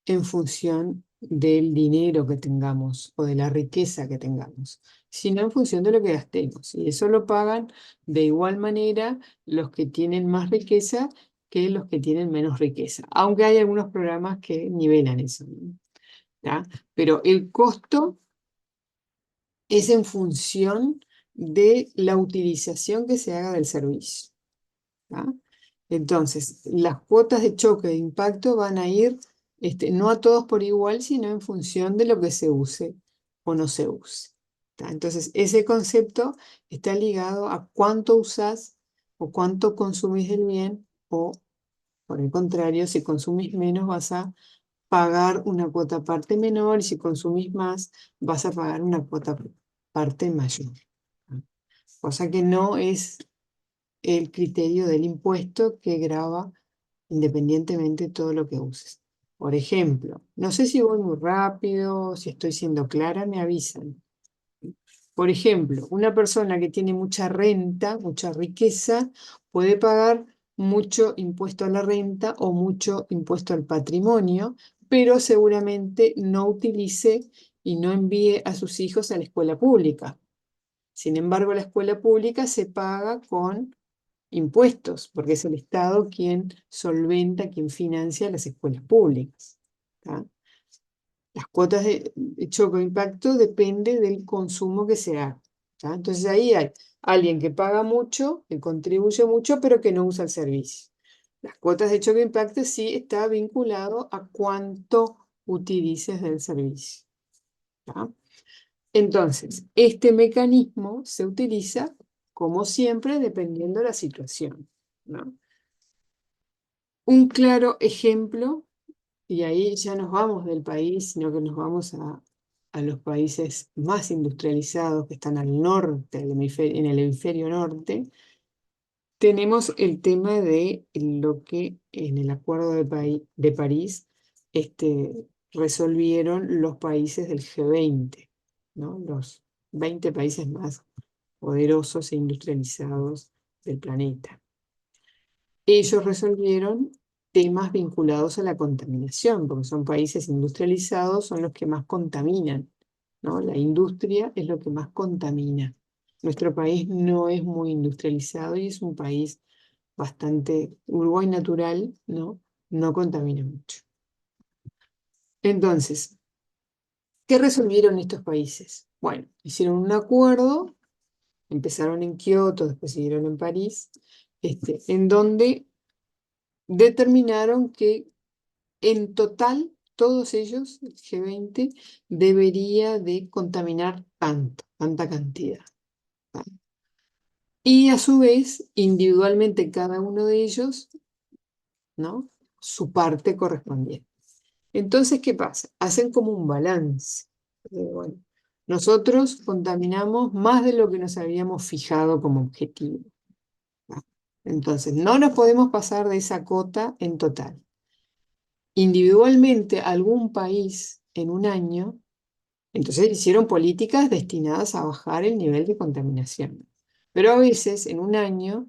en función del dinero que tengamos o de la riqueza que tengamos, sino en función de lo que gastemos. Y eso lo pagan de igual manera los que tienen más riqueza que los que tienen menos riqueza, aunque hay algunos programas que nivelan eso, ¿no? ¿Tá? Pero el costo es en función de la utilización que se haga del servicio. ¿Tá? Entonces, las cuotas de choque de impacto van a ir no a todos por igual, sino en función de lo que se use o no se use. ¿Tá? Entonces, ese concepto está ligado a cuánto usas o cuánto consumís del bien, o por el contrario, si consumís menos vas a pagar una cuota parte menor, y si consumís más vas a pagar una cuota parte mayor. ¿Tá? Cosa que no es el criterio del impuesto que grava independientemente de todo lo que uses. Por ejemplo, no sé si voy muy rápido, si estoy siendo clara, me avisan. Por ejemplo, una persona que tiene mucha renta, mucha riqueza, puede pagar mucho impuesto a la renta o mucho impuesto al patrimonio, pero seguramente no utilice y no envíe a sus hijos a la escuela pública. Sin embargo, la escuela pública se paga con impuestos, porque es el Estado quien solventa, quien financia las escuelas públicas. ¿Tá? Las cuotas de choque o impacto depende del consumo que se haga. ¿Tá? Entonces ahí hay alguien que paga mucho, que contribuye mucho, pero que no usa el servicio. Las cuotas de choque o impacto sí está vinculado a cuánto utilices del servicio. ¿Tá? Entonces, este mecanismo se utiliza, como siempre, dependiendo de la situación, ¿no? Un claro ejemplo, y ahí ya nos vamos del país, sino que nos vamos a los países más industrializados que están al norte, en el hemisferio norte, tenemos el tema de lo que en el Acuerdo de París resolvieron los países del G20, ¿no? Los 20 países más poderosos e industrializados del planeta. ellos resolvieron temas vinculados a la contaminación, porque son países industrializados, son los que más contaminan, ¿no? La industria es lo que más contamina. Nuestro país no es muy industrializado y es un país bastante, Uruguay natural, ¿no? No contamina mucho. Entonces, ¿qué resolvieron estos países? Bueno, hicieron un acuerdo, empezaron en Kioto, después siguieron en París, en donde determinaron que en total todos ellos, el G20, debería de contaminar tanta cantidad. ¿Tá? Y a su vez, individualmente cada uno de ellos, ¿no? Su parte correspondiente. Entonces, ¿qué pasa? Hacen como un balance. Bueno, nosotros contaminamos más de lo que nos habíamos fijado como objetivo. ¿Tá? Entonces, no nos podemos pasar de esa cota en total. Individualmente, algún país en un año, entonces hicieron políticas destinadas a bajar el nivel de contaminación. Pero a veces, en un año,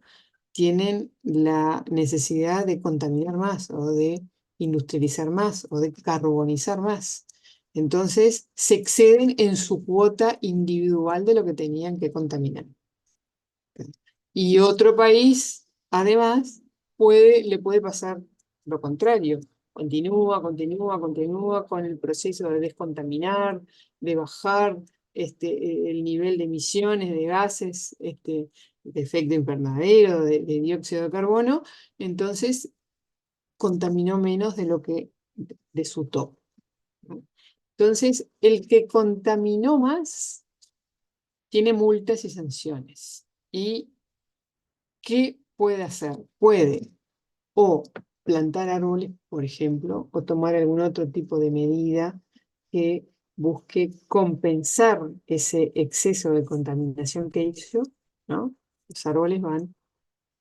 tienen la necesidad de contaminar más o de industrializar más o de carbonizar más. Entonces, se exceden en su cuota individual de lo que tenían que contaminar. Y otro país, además, le puede pasar lo contrario. Continúa con el proceso de descontaminar, de bajar el nivel de emisiones de gases, de efecto invernadero, de dióxido de carbono, entonces contaminó menos de lo que de su top. ¿No? Entonces, el que contaminó más tiene multas y sanciones. ¿Y qué puede hacer? Puede o plantar árboles, por ejemplo, o tomar algún otro tipo de medida que busque compensar ese exceso de contaminación que hizo, ¿no? Los árboles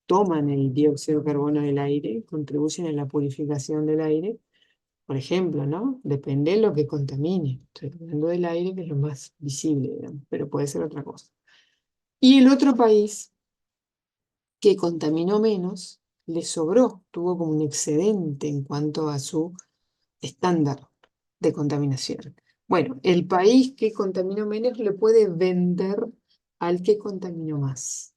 toman el dióxido de carbono del aire, contribuyen a la purificación del aire, por ejemplo, ¿no? Depende de lo que contamine. Estoy hablando del aire, que es lo más visible, digamos, pero puede ser otra cosa. Y el otro país que contaminó menos, le sobró, tuvo como un excedente en cuanto a su estándar de contaminación. Bueno, el país que contaminó menos le puede vender al que contaminó más.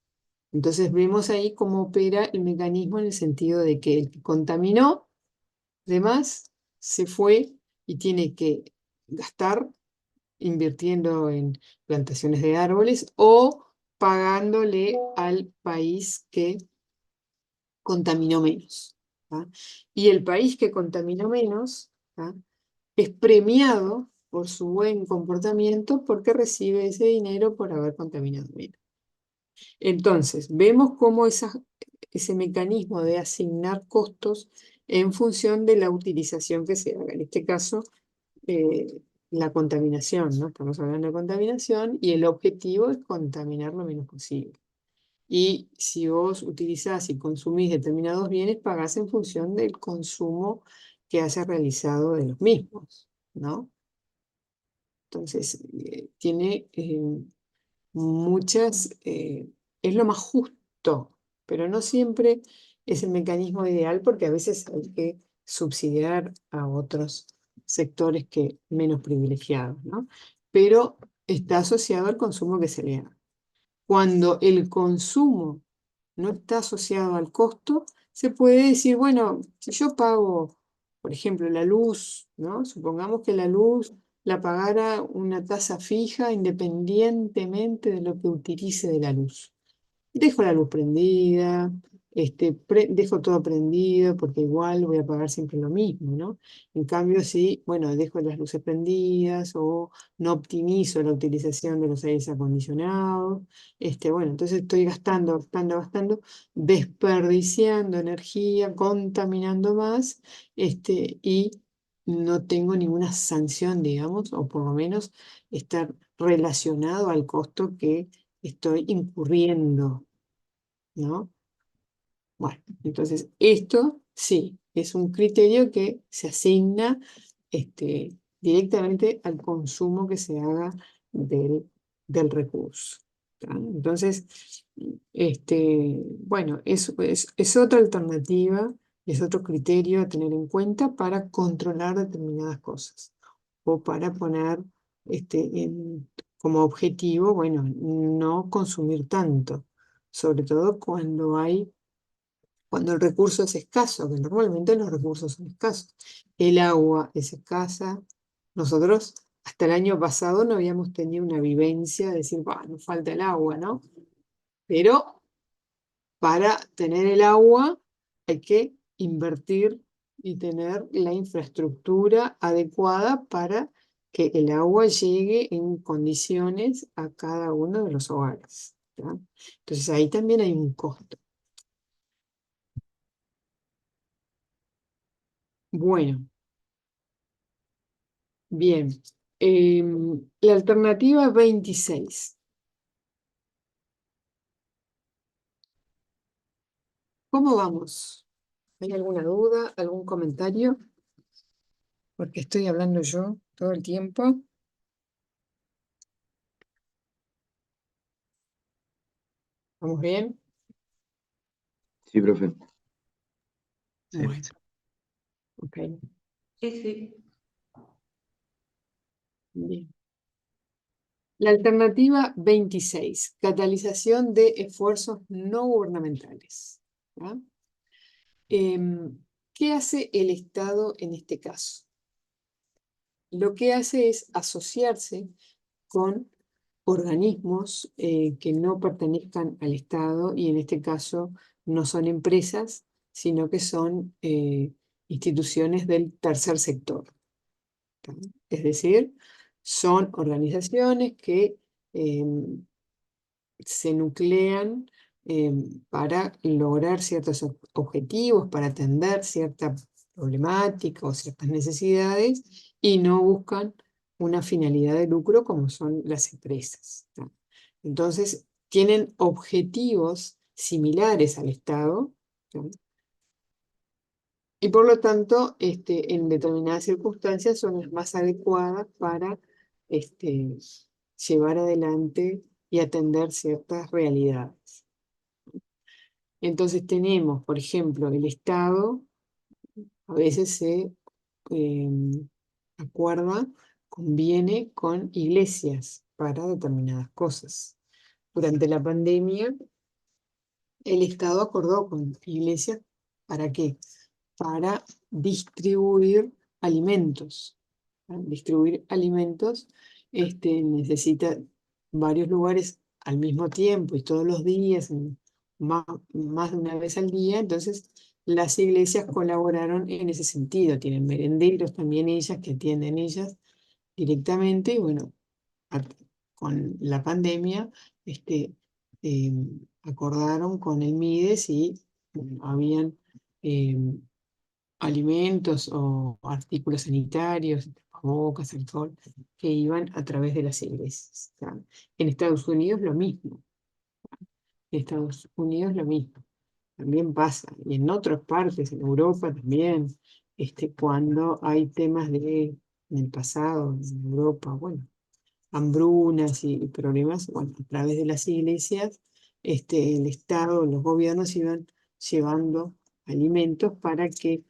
Entonces vemos ahí cómo opera el mecanismo en el sentido de que el que contaminó de más se fue y tiene que gastar invirtiendo en plantaciones de árboles o pagándole al país que contaminó menos. ¿Tá? Y el país que contaminó menos, ¿tá? Es premiado por su buen comportamiento porque recibe ese dinero por haber contaminado menos. Entonces, vemos cómo ese mecanismo de asignar costos en función de la utilización que se haga. En este caso, la contaminación, ¿no? Estamos hablando de contaminación y el objetivo es contaminar lo menos posible. Y si vos utilizás y consumís determinados bienes, pagás en función del consumo que hayas realizado de los mismos, ¿no? Entonces, tiene es lo más justo, pero no siempre es el mecanismo ideal porque a veces hay que subsidiar a otros sectores que menos privilegiados, ¿no? Pero está asociado al consumo que se le haga. Cuando el consumo no está asociado al costo, se puede decir, bueno, si yo pago, por ejemplo, la luz, ¿no? Supongamos que la luz la pagara una tasa fija independientemente de lo que utilice de la luz. Dejo la luz prendida, dejo todo prendido porque igual voy a pagar siempre lo mismo, ¿no? En cambio, si, bueno, dejo las luces prendidas o no optimizo la utilización de los aires acondicionados, bueno, entonces estoy gastando, desperdiciando energía, contaminando más, y no tengo ninguna sanción, digamos, o por lo menos estar relacionado al costo que estoy incurriendo, ¿no? Bueno, entonces esto sí es un criterio que se asigna directamente al consumo que se haga del recurso. ¿tá? Entonces, bueno, es otra alternativa, es otro criterio a tener en cuenta para controlar determinadas cosas o para poner como objetivo, bueno, no consumir tanto, sobre todo cuando el recurso es escaso, que normalmente los recursos son escasos. El agua es escasa. Nosotros hasta el año pasado no habíamos tenido una vivencia de decir, "Bah, nos falta el agua, ¿no?". Pero para tener el agua hay que invertir y tener la infraestructura adecuada para que el agua llegue en condiciones a cada uno de los hogares, ¿tá? Entonces ahí también hay un costo. Bueno, bien. La alternativa 26. ¿Cómo vamos? ¿Hay alguna duda, algún comentario? Porque estoy hablando yo todo el tiempo. ¿Vamos bien? Sí, profe. Bueno, ok, Sí, sí. bien. La alternativa 26, catalización de esfuerzos no gubernamentales. ¿Ah? ¿Qué hace el Estado en este caso? Lo que hace es asociarse con organismos que no pertenezcan al Estado y en este caso no son empresas, sino que son instituciones del tercer sector, ¿tá? Es decir, son organizaciones que se nuclean para lograr ciertos objetivos, para atender cierta problemática o ciertas necesidades y no buscan una finalidad de lucro como son las empresas, ¿tá? Entonces, tienen objetivos similares al Estado, ¿tá? Y por lo tanto, en determinadas circunstancias son las más adecuadas para este, llevar adelante y atender ciertas realidades. Entonces tenemos, por ejemplo, el Estado a veces se acuerda, conviene con iglesias para determinadas cosas. Durante la pandemia, el Estado acordó con iglesias, ¿para qué? Para distribuir alimentos. Para distribuir alimentos, necesita varios lugares al mismo tiempo y todos los días, más, más de una vez al día. Entonces, las iglesias colaboraron en ese sentido. Tienen merenderos también ellas que atienden ellas directamente. Y bueno, a- con la pandemia, eh, acordaron con el MIDES y bueno, habían eh, alimentos o artículos sanitarios, tapabocas, alcohol, que iban a través de las iglesias, ¿tá? En Estados Unidos lo mismo. En Estados Unidos lo mismo. También pasa. Y en otras partes, en Europa también, cuando hay temas en el pasado, en Europa, bueno, hambrunas y problemas, bueno, a través de las iglesias, el Estado, los gobiernos iban llevando alimentos para que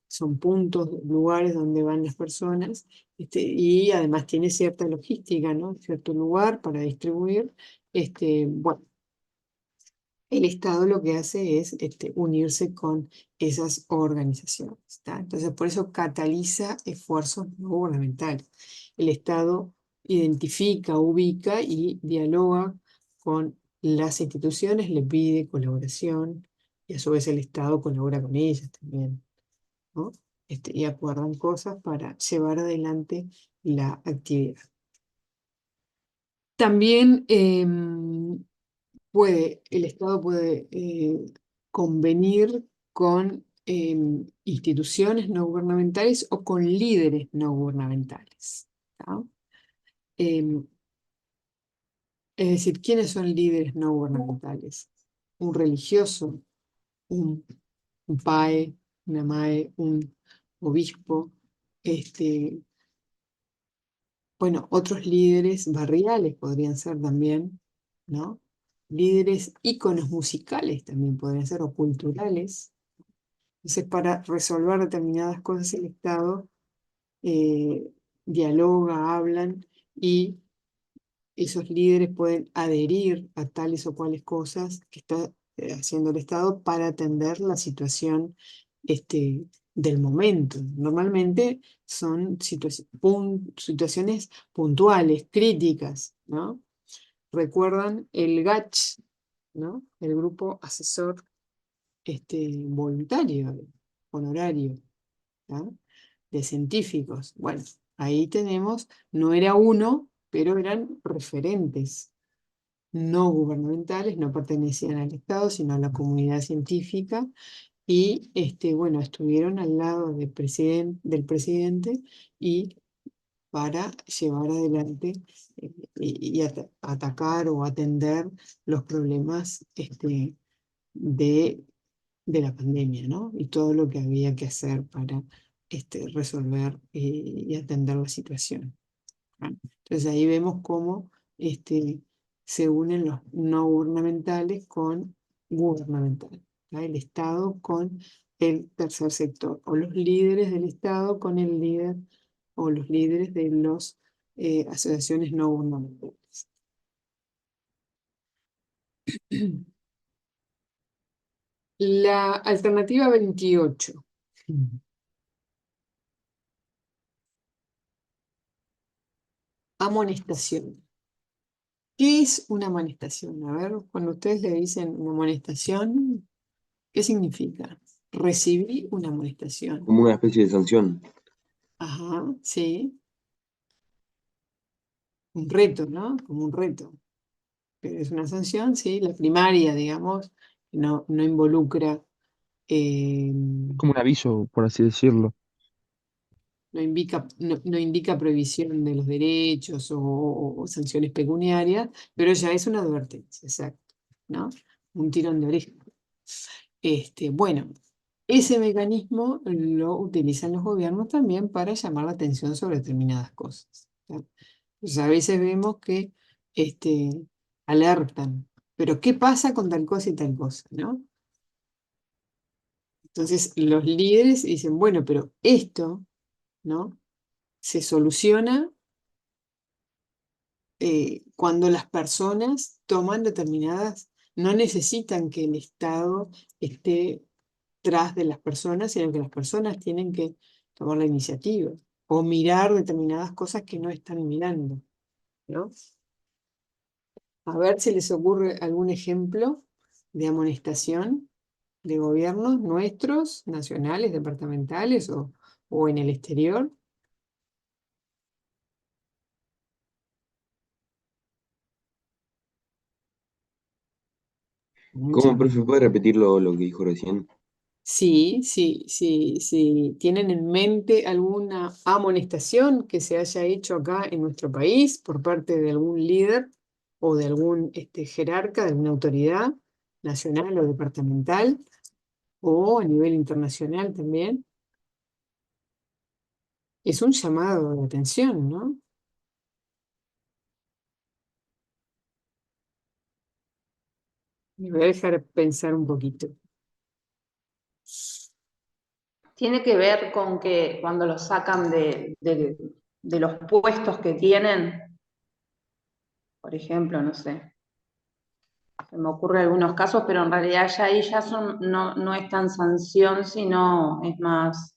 son puntos, lugares donde van las personas, y además tiene cierta logística, ¿no? Cierto lugar para distribuir. Bueno, el Estado lo que hace es unirse con esas organizaciones, ¿tá? Entonces, por eso cataliza esfuerzos no gubernamentales. El Estado identifica, ubica y dialoga con las instituciones, le pide colaboración y a su vez el Estado colabora con ellas también, ¿no? Y acuerdan cosas para llevar adelante la actividad. También el Estado puede convenir con instituciones no gubernamentales o con líderes no gubernamentales, ¿tá? Em, es decir, ¿quiénes son líderes no gubernamentales? Un religioso, un, un PAE, una MAE, un obispo, bueno, otros líderes barriales podrían ser también, ¿no? Líderes, íconos musicales también podrían ser, o culturales. Entonces, para resolver determinadas cosas, el Estado dialoga, hablan y esos líderes pueden adherir a tales o cuales cosas que está haciendo el Estado para atender la situación del momento. Normalmente son situaciones puntuales, críticas, ¿no? Recuerdan el GACH, ¿no? El Grupo Asesor Voluntario, honorario, ¿tá? De científicos. Bueno, ahí tenemos, no era uno, pero eran referentes no gubernamentales, no pertenecían al Estado, sino a la comunidad científica, y bueno, estuvieron al lado del presidente y para llevar adelante atacar o atender los problemas de, de la pandemia, ¿no? Y todo lo que había que hacer para resolver y atender la situación. ¿No? Entonces ahí vemos cómo se unen los no gubernamentales con gubernamentales, ¿tá? El Estado con el tercer sector, o los líderes del Estado con el líder o los líderes de las asociaciones no gubernamentales. La alternativa 28. Amonestación. ¿Qué es una amonestación? A ver, cuando ustedes le dicen una amonestación, ¿qué significa? Recibí una amonestación. Como una especie de sanción. Ajá, sí. Un reto, ¿no? Como un reto. Pero es una sanción, sí, la primaria, digamos, no involucra, eh, Como un aviso, por así decirlo. no indica prohibición de los derechos o sanciones pecuniarias, pero ya es una advertencia, exacto, ¿no? Un tirón de oreja. Bueno, ese mecanismo lo utilizan los gobiernos también para llamar la atención sobre determinadas cosas. ¿Tá? Entonces, a veces vemos que alertan, pero ¿qué pasa con tal cosa y tal cosa? ¿No? Entonces, los líderes dicen, bueno, pero esto, ¿no? Se soluciona cuando las personas toman determinadas, no necesitan que el Estado esté tras de las personas, sino que las personas tienen que tomar la iniciativa o mirar determinadas cosas que no están mirando, ¿no? A ver si les ocurre algún ejemplo de amonestación de gobiernos nuestros, nacionales, departamentales o en el exterior. ¿Cómo, Muchas. profe, puede repetir lo que dijo recién? Sí, sí, sí, sí. ¿Tienen en mente alguna amonestación que se haya hecho acá en nuestro país por parte de algún líder o de algún jerarca, de alguna autoridad nacional o departamental o a nivel internacional también? Es un llamado de atención, ¿no? Me voy a dejar pensar un poquito. Tiene que ver con que cuando los sacan de los puestos que tienen, por ejemplo, no sé, se me ocurren algunos casos, pero en realidad ya ahí ya son, no es tan sanción, sino es más,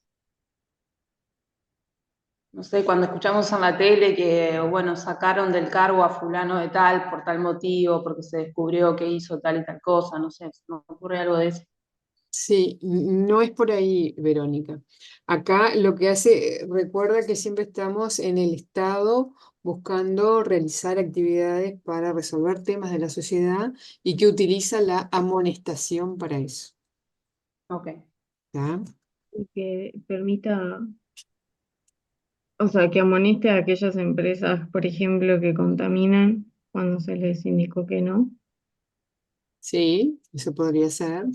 no sé, cuando escuchamos en la tele que, bueno, sacaron del cargo a fulano de tal por tal motivo, porque se descubrió que hizo tal y tal cosa, no sé, se me ocurre algo de eso. Sí, no es por ahí, Verónica. Acá lo que hace, recuerda que siempre estamos en el Estado buscando realizar actividades para resolver temas de la sociedad y que utiliza la amonestación para eso. Ok. ¿Tá? Que permita, o sea, que amoneste a aquellas empresas, por ejemplo, que contaminan cuando se les indicó que no. Sí, eso podría ser,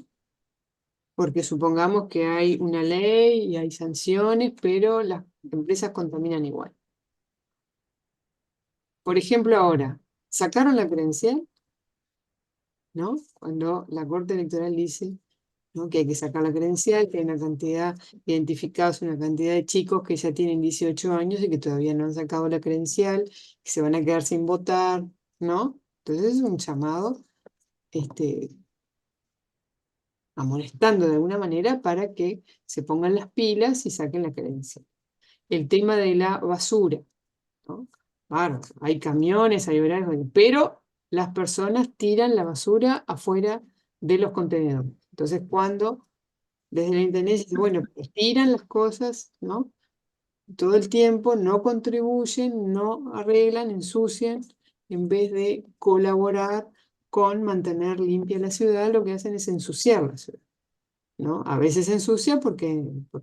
porque supongamos que hay una ley y hay sanciones, pero las empresas contaminan igual. Por ejemplo, ahora, ¿sacaron la credencial? ¿no? Cuando la Corte Electoral dice, ¿no?, que hay que sacar la credencial, que hay una cantidad, identificados una cantidad de chicos que ya tienen 18 años y que todavía no han sacado la credencial, que se van a quedar sin votar, ¿no? Entonces es un llamado, amonestando de alguna manera para que se pongan las pilas y saquen la credencial. El tema de la basura, ¿no? Claro, hay camiones, hay horarios, pero las personas tiran la basura afuera de los contenedores. Entonces, cuando desde la intendencia dice, bueno, pues tiran las cosas, ¿no? Todo el tiempo, no contribuyen, no arreglan, ensucian, en vez de colaborar con mantener limpia la ciudad, lo que hacen es ensuciar la ciudad, ¿no? A veces se ensucia porque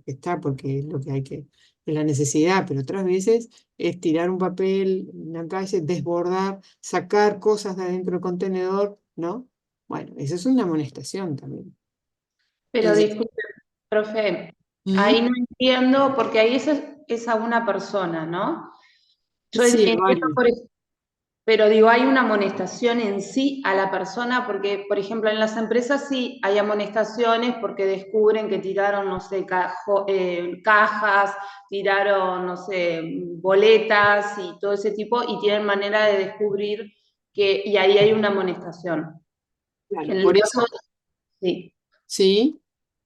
es lo que hay que, es la necesidad, pero otras veces es tirar un papel en la calle, desbordar, sacar cosas de adentro del contenedor, ¿no? Bueno, eso es una amonestación también. Pero Entonces, disculpe, profe, ¿mm? ahí no entiendo, porque ahí es a una persona, ¿no? Yo Sí, entiendo, varios. pero digo, hay una amonestación en sí a la persona, porque, por ejemplo, en las empresas sí hay amonestaciones porque descubren que tiraron, no sé, cajas, tiraron, no sé, boletas y todo ese tipo, y tienen manera de descubrir y ahí hay una amonestación. Claro, En el por caso, eso, sí. sí,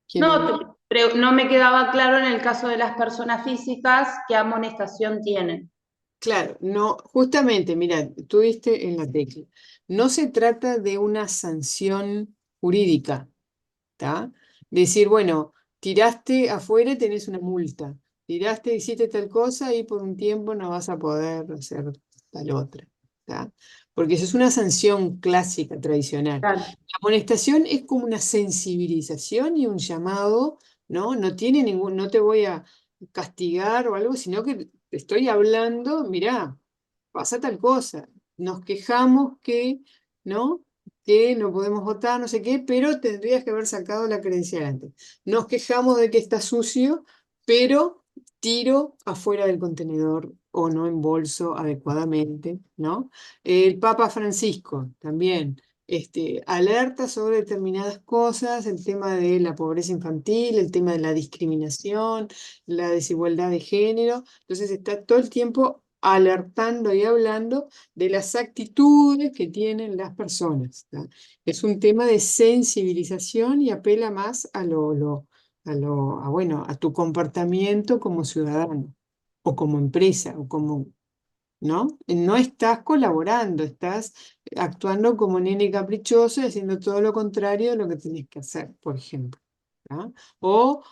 ¿quién No, habla? pero no me quedaba claro en el caso de las personas físicas qué amonestación tienen. Claro, no, justamente, mira, tú diste en la tecla. No se trata de una sanción jurídica, ¿está? Decir, bueno, tiraste afuera y tenés una multa. Tiraste, hiciste tal cosa y por un tiempo no vas a poder hacer tal otra, ¿está? Porque eso es una sanción clásica, tradicional. Claro. La amonestación es como una sensibilización y un llamado, ¿no? No tiene ningún, no te voy a castigar o algo, sino que te estoy hablando, mirá, pasa tal cosa. Nos quejamos que, ¿no? Que no podemos votar, no sé qué, pero tendrías que haber sacado la credencial antes. Nos quejamos de que está sucio, pero tiro afuera del contenedor o no embolso adecuadamente, ¿no? El Papa Francisco también, alerta sobre determinadas cosas, el tema de la pobreza infantil, el tema de la discriminación, la desigualdad de género. Entonces está todo el tiempo alertando y hablando de las actitudes que tienen las personas, ¿tá? Es un tema de sensibilización y apela más bueno, a tu comportamiento como ciudadano o como empresa o como, ¿no? No estás colaborando, estás actuando como nene caprichoso y haciendo todo lo contrario de lo que tenés que hacer, por ejemplo. ¿Ah? O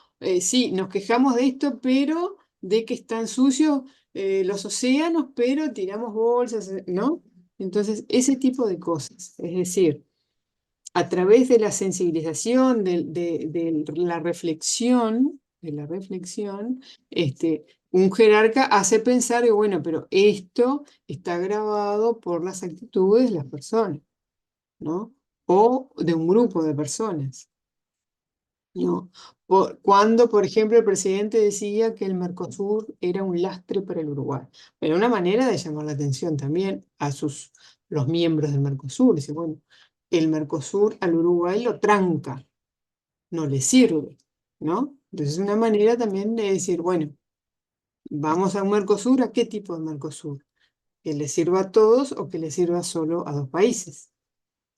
sí, nos quejamos de esto, pero de que están sucios los océanos, pero tiramos bolsas, ¿no? Entonces, ese tipo de cosas. Es decir, a través de la sensibilización, de la reflexión, un jerarca hace pensar que, bueno, pero esto está grabado por las actitudes de las personas, ¿no? O de un grupo de personas. ¿No? Cuando, por ejemplo, el presidente decía que el Mercosur era un lastre para el Uruguay. Era una manera de llamar la atención también a los miembros del Mercosur. Dice, bueno, el Mercosur al Uruguay lo tranca, no le sirve, ¿no? Entonces es una manera también de decir, bueno, vamos a un Mercosur, ¿a qué tipo de Mercosur? ¿Que le sirva a todos o que le sirva solo a dos países?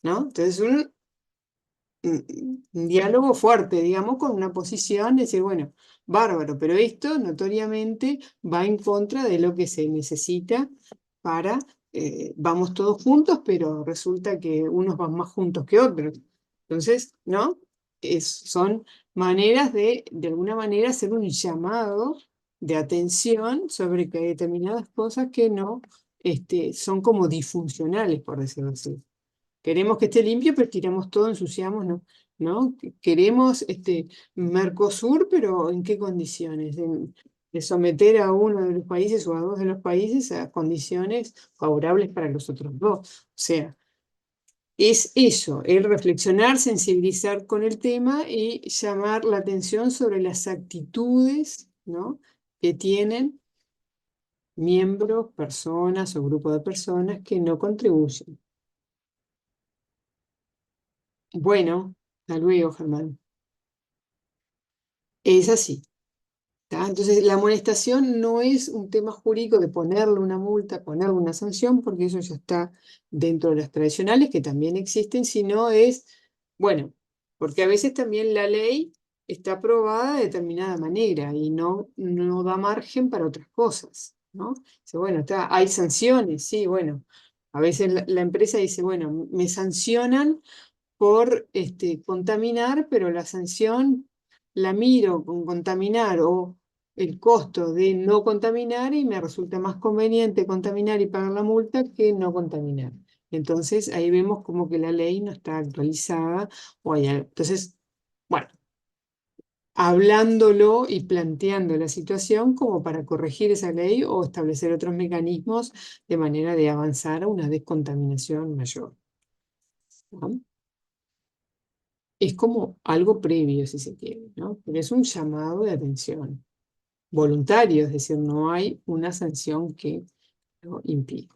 ¿No? Entonces un diálogo fuerte, digamos, con una posición de decir, bueno, bárbaro, pero esto notoriamente va en contra de lo que se necesita para, vamos todos juntos, pero resulta que unos van más juntos que otros. Entonces, ¿no? Son maneras de alguna manera, hacer un llamado de atención sobre que hay determinadas cosas que no, son como disfuncionales, por decirlo así. Queremos que esté limpio, pero tiramos todo, ensuciamos, ¿no? ¿No? Queremos Mercosur, pero ¿en qué condiciones? De someter a uno de los países o a dos de los países a condiciones favorables para los otros dos. O sea, es eso, el reflexionar, sensibilizar con el tema y llamar la atención sobre las actitudes, ¿no?, que tienen miembros, personas o grupos de personas que no contribuyen. Bueno, hasta luego, Germán. Es así. ¿Tá? Entonces, la amonestación no es un tema jurídico de ponerle una multa, ponerle una sanción, porque eso ya está dentro de las tradicionales, que también existen, sino es, bueno, porque a veces también la ley está aprobada de determinada manera y no da margen para otras cosas, ¿no? Dice, bueno, hay sanciones, sí, bueno, a veces la empresa dice, bueno, me sancionan por contaminar, pero la sanción la miro con contaminar o el costo de no contaminar y me resulta más conveniente contaminar y pagar la multa que no contaminar. Entonces ahí vemos como que la ley no está actualizada o hay algo. Entonces, bueno, hablándolo y planteando la situación como para corregir esa ley o establecer otros mecanismos de manera de avanzar a una descontaminación mayor, ¿no? Es como algo previo, si se quiere, ¿no? Pero es un llamado de atención voluntario, es decir, no hay una sanción que lo impida.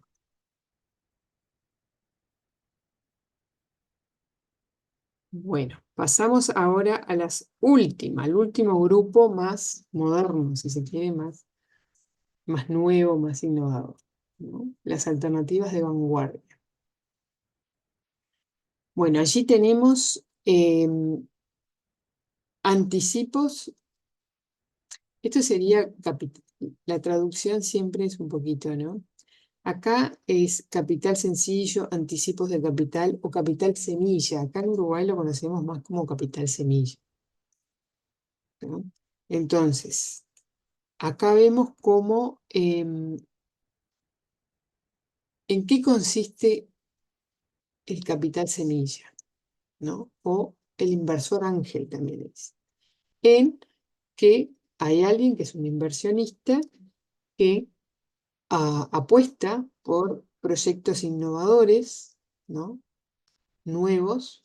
Bueno, pasamos ahora a al último grupo más moderno, si se quiere, más nuevo, más innovador, ¿no? Las alternativas de vanguardia. Bueno, allí tenemos anticipos. Esto sería la traducción siempre es un poquito, ¿no? Acá es capital sencillo, anticipos de capital o capital semilla. Acá en Uruguay lo conocemos más como capital semilla, ¿no? Entonces, acá vemos cómo, en qué consiste el capital semilla, ¿no? O el inversor ángel también es. En que hay alguien que es un inversionista que apuesta por proyectos innovadores, ¿no? Nuevos,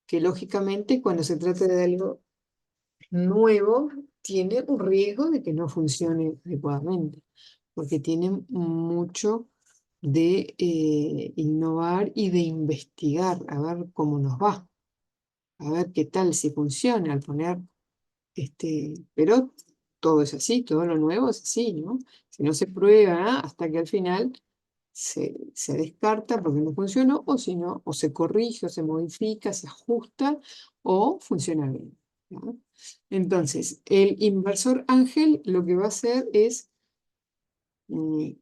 que lógicamente cuando se trata de algo nuevo, tiene un riesgo de que no funcione adecuadamente, porque tiene mucho de innovar y de investigar, a ver cómo nos va, a ver qué tal si funciona al poner, pero todo es así, todo lo nuevo es así, ¿no? Si no se prueba hasta que al final se descarta porque no funcionó, o si no, o se corrige, o se modifica, se ajusta, o funciona bien, ¿no? Entonces, el inversor ángel lo que va a hacer es mm,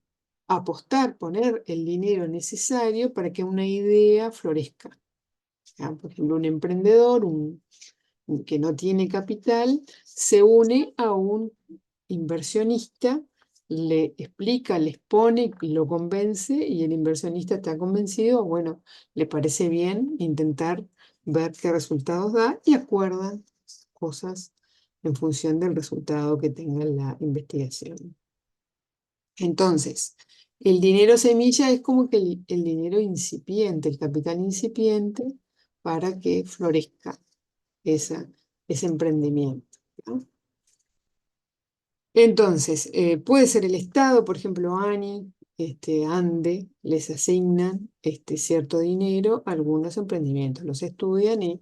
apostar, poner el dinero necesario para que una idea florezca, ¿ya? Por ejemplo, un emprendedor, que no tiene capital, se une a un inversionista, le explica, le expone, lo convence y el inversionista está convencido, bueno, le parece bien intentar ver qué resultados da y acuerdan cosas en función del resultado que tenga la investigación. Entonces, el dinero semilla es como que el dinero incipiente, el capital incipiente para que florezca esa, ese emprendimiento, ¿no? Entonces, puede ser el Estado, por ejemplo, ANI, ANDE, les asignan cierto dinero a algunos emprendimientos, los estudian y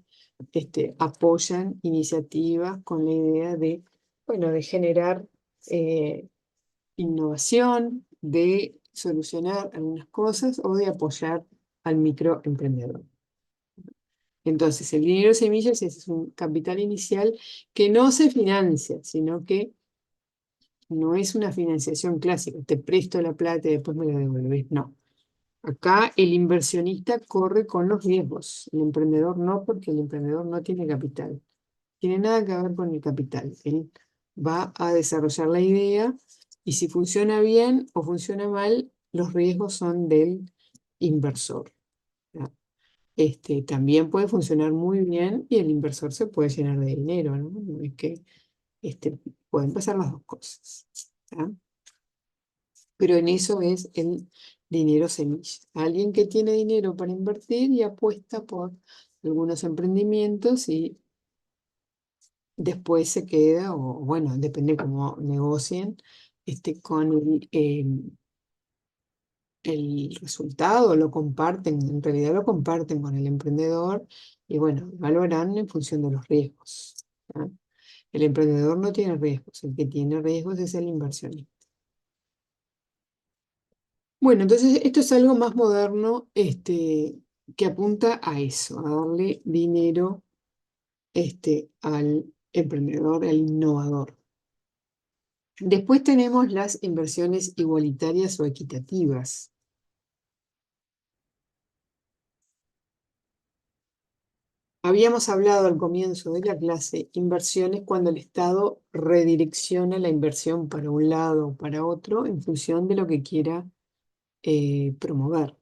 apoyan iniciativas con la idea de, bueno, de generar innovación, de solucionar algunas cosas o de apoyar al microemprendedor. Entonces, el dinero semillas es un capital inicial que no se financia, sino que no es una financiación clásica. Te presto la plata y después me la devuelves. No. Acá el inversionista corre con los riesgos. El emprendedor no, porque el emprendedor no tiene capital. Tiene nada que ver con el capital. Él va a desarrollar la idea y si funciona bien o funciona mal, los riesgos son del inversor, ¿ya? También puede funcionar muy bien y el inversor se puede llenar de dinero, ¿no? No es que pueden pasar las dos cosas, ¿ya? Pero en eso es el dinero semilla. Alguien que tiene dinero para invertir y apuesta por algunos emprendimientos y después se queda, o bueno, depende cómo negocien, con el resultado lo comparten, en realidad lo comparten con el emprendedor y bueno, valoran en función de los riesgos. ¿Ah? El emprendedor no tiene riesgos, el que tiene riesgos es el inversionista. Bueno, entonces esto es algo más moderno, que apunta a eso, a darle dinero, al emprendedor, al innovador. Después tenemos las inversiones igualitarias o equitativas. Habíamos hablado al comienzo de la clase inversiones cuando el Estado redirecciona la inversión para un lado o para otro en función de lo que quiera promover.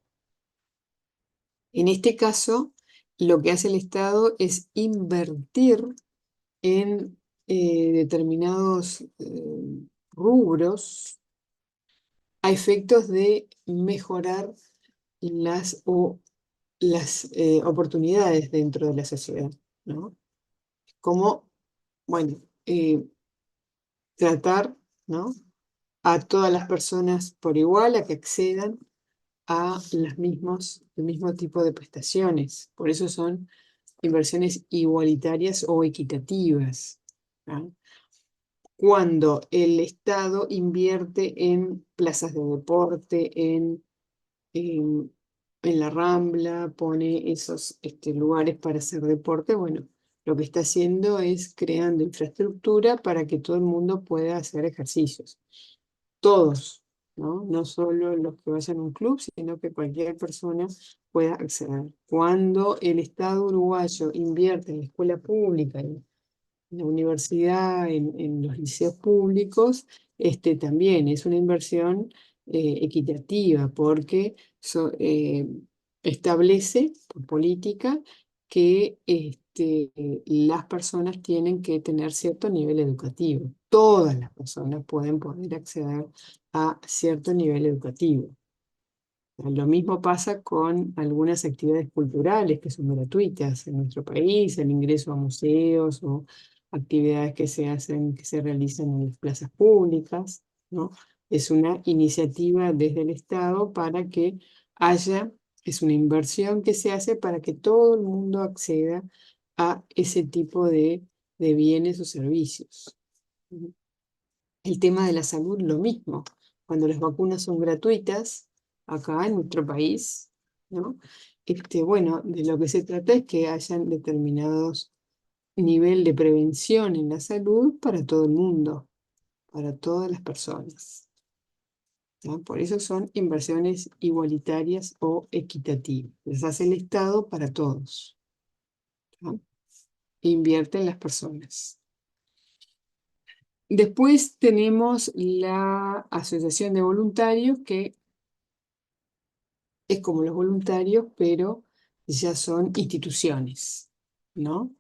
En este caso, lo que hace el Estado es invertir en determinados rubros a efectos de mejorar las oportunidades dentro de la sociedad, ¿no? Como, bueno, tratar, ¿no? A todas las personas por igual, a que accedan a el mismo tipo de prestaciones. Por eso son inversiones igualitarias o equitativas. ¿Ah? Cuando el Estado invierte en plazas de deporte, en, en la Rambla, pone esos lugares para hacer deporte, bueno, lo que está haciendo es creando infraestructura para que todo el mundo pueda hacer ejercicios. Todos, ¿no? No solo los que vayan a un club, sino que cualquier persona pueda acceder. Cuando el Estado uruguayo invierte en la escuela pública, en la universidad, en los liceos públicos, también es una inversión equitativa porque establece por política que las personas tienen que tener cierto nivel educativo. Todas las personas pueden poder acceder a cierto nivel educativo. Lo mismo pasa con algunas actividades culturales que son gratuitas en nuestro país, el ingreso a museos o actividades que se hacen, que se realizan en las plazas públicas, ¿no? Es una iniciativa desde el Estado para que haya, es una inversión que se hace para que todo el mundo acceda a ese tipo de bienes o servicios. El tema de la salud, lo mismo. Cuando las vacunas son gratuitas, acá en nuestro país, ¿no? Bueno, de lo que se trata es que hayan determinados nivel de prevención en la salud para todo el mundo, para todas las personas. ¿Ya? Por eso son inversiones igualitarias o equitativas. Las hace el Estado para todos. ¿Ya? Invierte en las personas. Después tenemos la asociación de voluntarios, que es como los voluntarios, pero ya son instituciones, ¿no?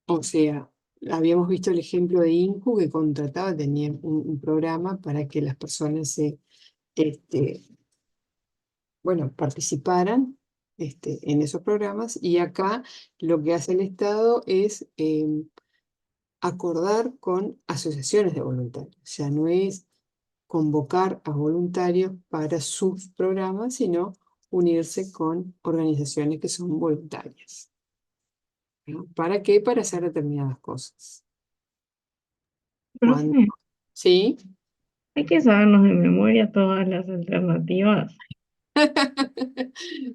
O sea, habíamos visto el ejemplo de INCU que contrataba, tenía un programa para que las personas este, bueno, participaran en esos programas, y acá lo que hace el Estado es acordar con asociaciones de voluntarios. Ya no es convocar a voluntarios para sus programas, sino unirse con organizaciones que son voluntarias. ¿No? ¿Para qué? Para hacer determinadas cosas. Cuando, Profe, ¿sí? hay que sabernos de memoria todas las alternativas.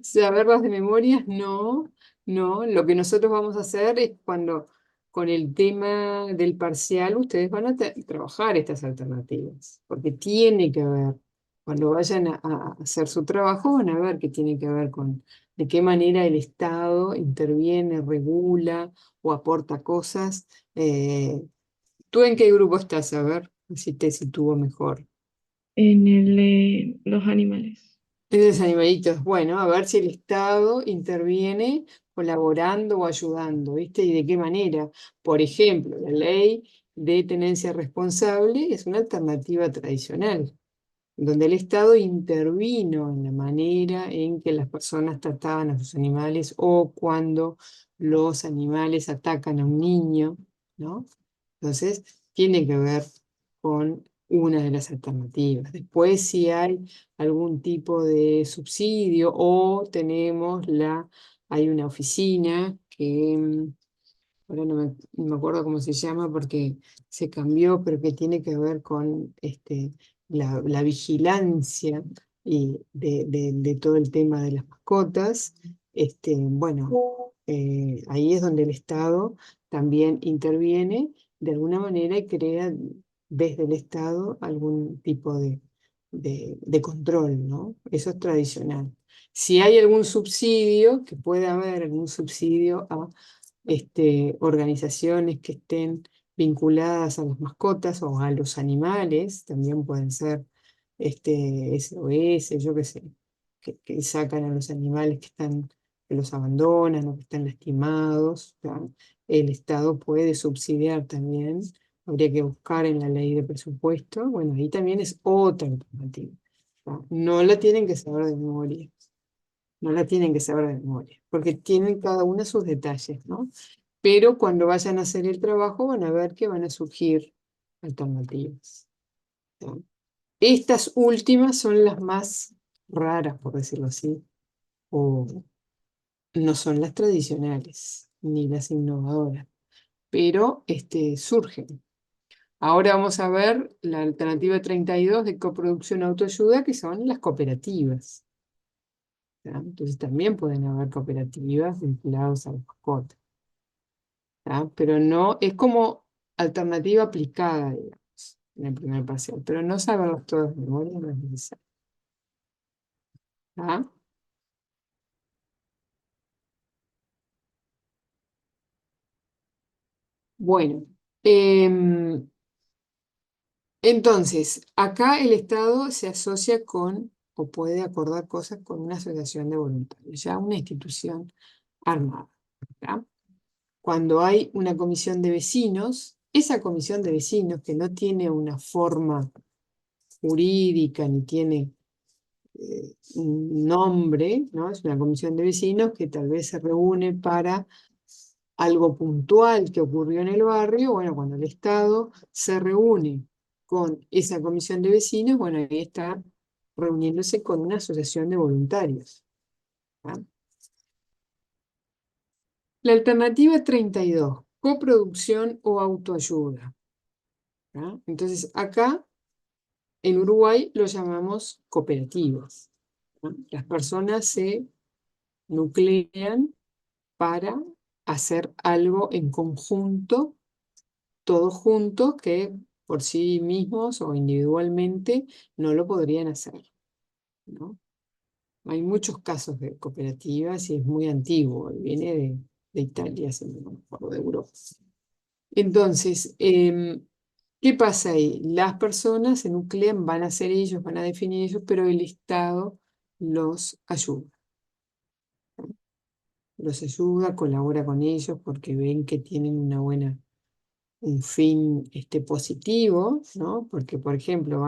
Saberlas de memorias, no, no. Lo que nosotros vamos a hacer es cuando con el tema del parcial ustedes van a trabajar estas alternativas, porque tiene que ver, cuando vayan a hacer su trabajo, van a ver que tiene que ver con de qué manera el Estado interviene, regula o aporta cosas. ¿Tú en qué grupo estás? A ver si te sitúo mejor. En el de los animales. Esos animalitos, bueno, a ver si el Estado interviene colaborando o ayudando, ¿viste? ¿Y de qué manera? Por ejemplo, la ley de tenencia responsable es una alternativa tradicional, donde el Estado intervino en la manera en que las personas trataban a sus animales o cuando los animales atacan a un niño, ¿no? Entonces, tiene que ver con una de las alternativas. Después, si hay algún tipo de subsidio o hay una oficina que, ahora no me acuerdo cómo se llama porque se cambió, pero que tiene que ver con la vigilancia de todo el tema de las mascotas. Bueno, ahí es donde el Estado también interviene de alguna manera y crea desde el Estado algún tipo de control, ¿no? Eso es tradicional. Si hay algún subsidio, que puede haber algún subsidio a organizaciones que estén vinculadas a las mascotas o a los animales, también pueden ser SOS, yo qué sé, que sacan a los animales que los abandonan o que están lastimados. ¿Ya? El Estado puede subsidiar también, habría que buscar en la ley de presupuesto, bueno, ahí también es otra alternativa. ¿Ya? No la tienen que saber de memoria. No la tienen que saber de memoria, porque tienen cada una sus detalles, ¿no? Pero cuando vayan a hacer el trabajo van a ver que van a surgir alternativas. ¿No? Estas últimas son las más raras, por decirlo así, o no son las tradicionales, ni las innovadoras, pero surgen. Ahora vamos a ver la alternativa 32 de coproducción autoayuda, que son las cooperativas. ¿Ya? Entonces también pueden haber cooperativas vinculadas a las mascotas. ¿Ya? Pero no, es como alternativa aplicada, digamos, en el primer parcial, pero no saberlas todas de memoria no es necesario. ¿Ya? Bueno, entonces, acá el Estado se asocia con, o puede acordar cosas con una asociación de voluntarios, ya una institución armada. ¿Ya? Cuando hay una comisión de vecinos, esa comisión de vecinos que no tiene una forma jurídica ni tiene un nombre, ¿no? Es una comisión de vecinos que tal vez se reúne para algo puntual que ocurrió en el barrio. Bueno, cuando el Estado se reúne con esa comisión de vecinos, bueno, ahí está reuniéndose con una asociación de voluntarios. ¿Ah? La alternativa 32, coproducción o autoayuda. ¿Ah? Entonces, acá en Uruguay lo llamamos cooperativas. ¿Ah? Las personas se nuclean para hacer algo en conjunto, todos juntos, que por sí mismos o individualmente no lo podrían hacer, ¿no? Hay muchos casos de cooperativas y es muy antiguo, viene de Italia, si no me acuerdo, de Europa. Entonces, ¿qué pasa ahí? Las personas se nuclean, van a ser ellos, van a definir ellos, pero el Estado los ayuda. Los ayuda, colabora con ellos porque ven que tienen un fin positivo, ¿no? Porque, por ejemplo,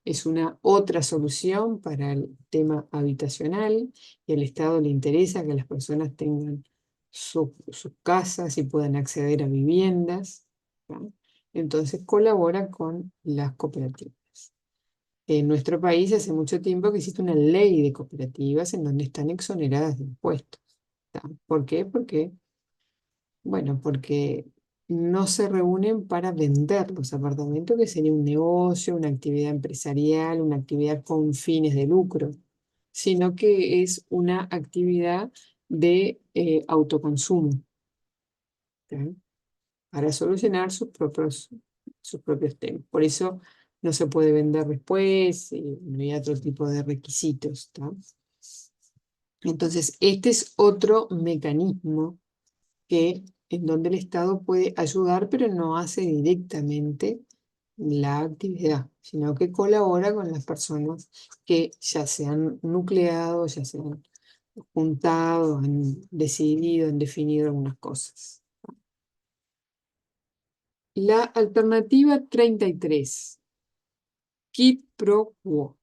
es una otra solución para el tema habitacional y al Estado le interesa que las personas tengan sus casas y puedan acceder a viviendas, ¿no? Entonces colabora con las cooperativas. En nuestro país hace mucho tiempo que existe una ley de cooperativas en donde están exoneradas de impuestos. ¿Tá? ¿Por qué? Porque no se reúnen para vender los apartamentos, que sería un negocio, una actividad empresarial, una actividad con fines de lucro, sino que es una actividad de autoconsumo, ¿tá? Para solucionar sus propios temas. Por eso no se puede vender después, no hay otro tipo de requisitos, ¿tá? Entonces, este es otro mecanismo en donde el Estado puede ayudar, pero no hace directamente la actividad, sino que colabora con las personas que ya se han nucleado, ya se han juntado, han decidido, han definido algunas cosas. La alternativa 33, quid pro quo.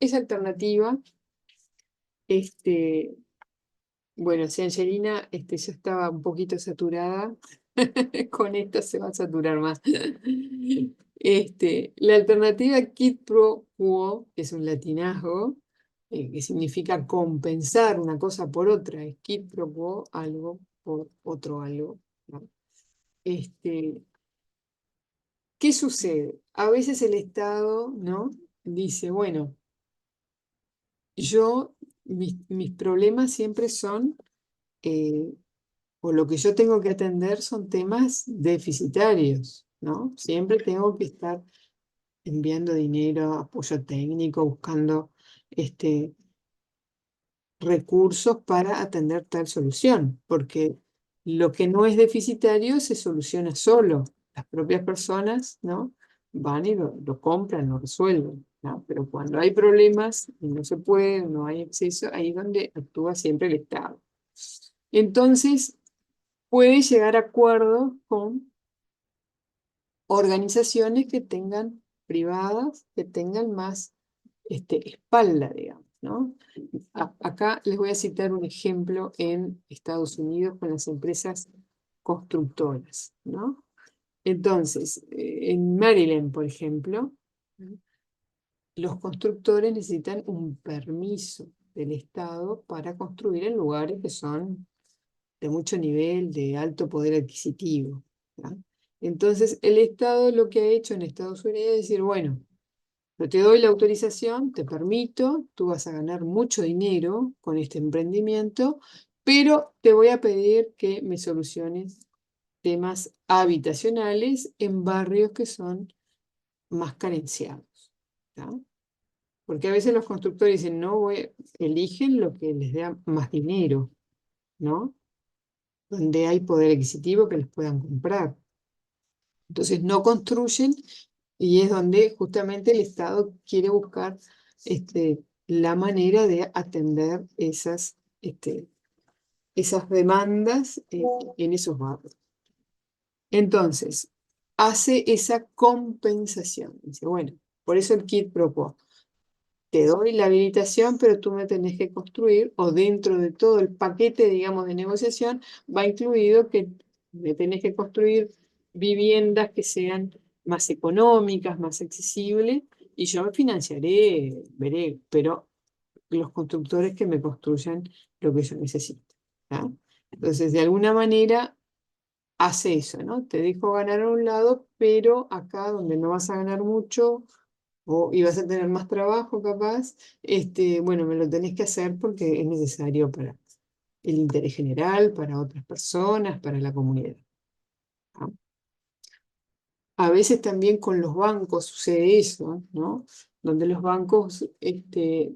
Esa alternativa, bueno, si Angelina ya estaba un poquito saturada, Con esto se va a saturar más. La alternativa quid pro quo es un latinazgo que significa compensar una cosa por otra. Es quid pro quo algo por otro algo, ¿no? Este, ¿Qué sucede? A veces el Estado, ¿no? Dice, bueno, mis problemas siempre son, eh, o lo que yo tengo que atender son temas deficitarios, ¿no? Siempre tengo que estar enviando dinero, apoyo técnico, buscando este, recursos para atender tal solución, porque lo que no es deficitario se soluciona solo. Las propias personas, ¿no? Van y lo compran, lo resuelven, ¿no? Pero cuando hay problemas y no se puede, no hay acceso, ahí es donde actúa siempre el Estado. Entonces, puede llegar a acuerdos con organizaciones que tengan privadas, que tengan más espalda, digamos, ¿no? Acá les voy a citar un ejemplo en Estados Unidos con las empresas constructoras, ¿no? Entonces, en Maryland, por ejemplo, ¿no? Los constructores necesitan un permiso del Estado para construir en lugares que son de mucho nivel, de alto poder adquisitivo, ¿ya? Entonces, el Estado lo que ha hecho en Estados Unidos es decir, bueno, yo te doy la autorización, te permito, tú vas a ganar mucho dinero con este emprendimiento, pero te voy a pedir que me soluciones temas habitacionales en barrios que son más carenciados, ¿ya? Porque a veces los constructores dicen, no voy, eligen lo que les da más dinero, ¿no? Donde hay poder adquisitivo que les puedan comprar. Entonces no construyen y es donde justamente el Estado quiere buscar la manera de atender esas demandas en esos barrios. Entonces, hace esa compensación. Dice, bueno, por eso el quid pro quo. Te doy la habilitación, pero tú me tenés que construir, o dentro de todo el paquete, digamos, de negociación, va incluido que me tenés que construir viviendas que sean más económicas, más accesibles, y yo me financiaré, veré, pero los constructores que me construyan lo que yo necesito, ¿tá? Entonces, de alguna manera, hace eso, ¿no? Te dejo ganar a un lado, pero acá donde no vas a ganar mucho y vas a tener más trabajo capaz, bueno, me lo tenés que hacer porque es necesario para el interés general, para otras personas, para la comunidad, ¿no? A veces también con los bancos sucede eso, ¿no? Donde los bancos,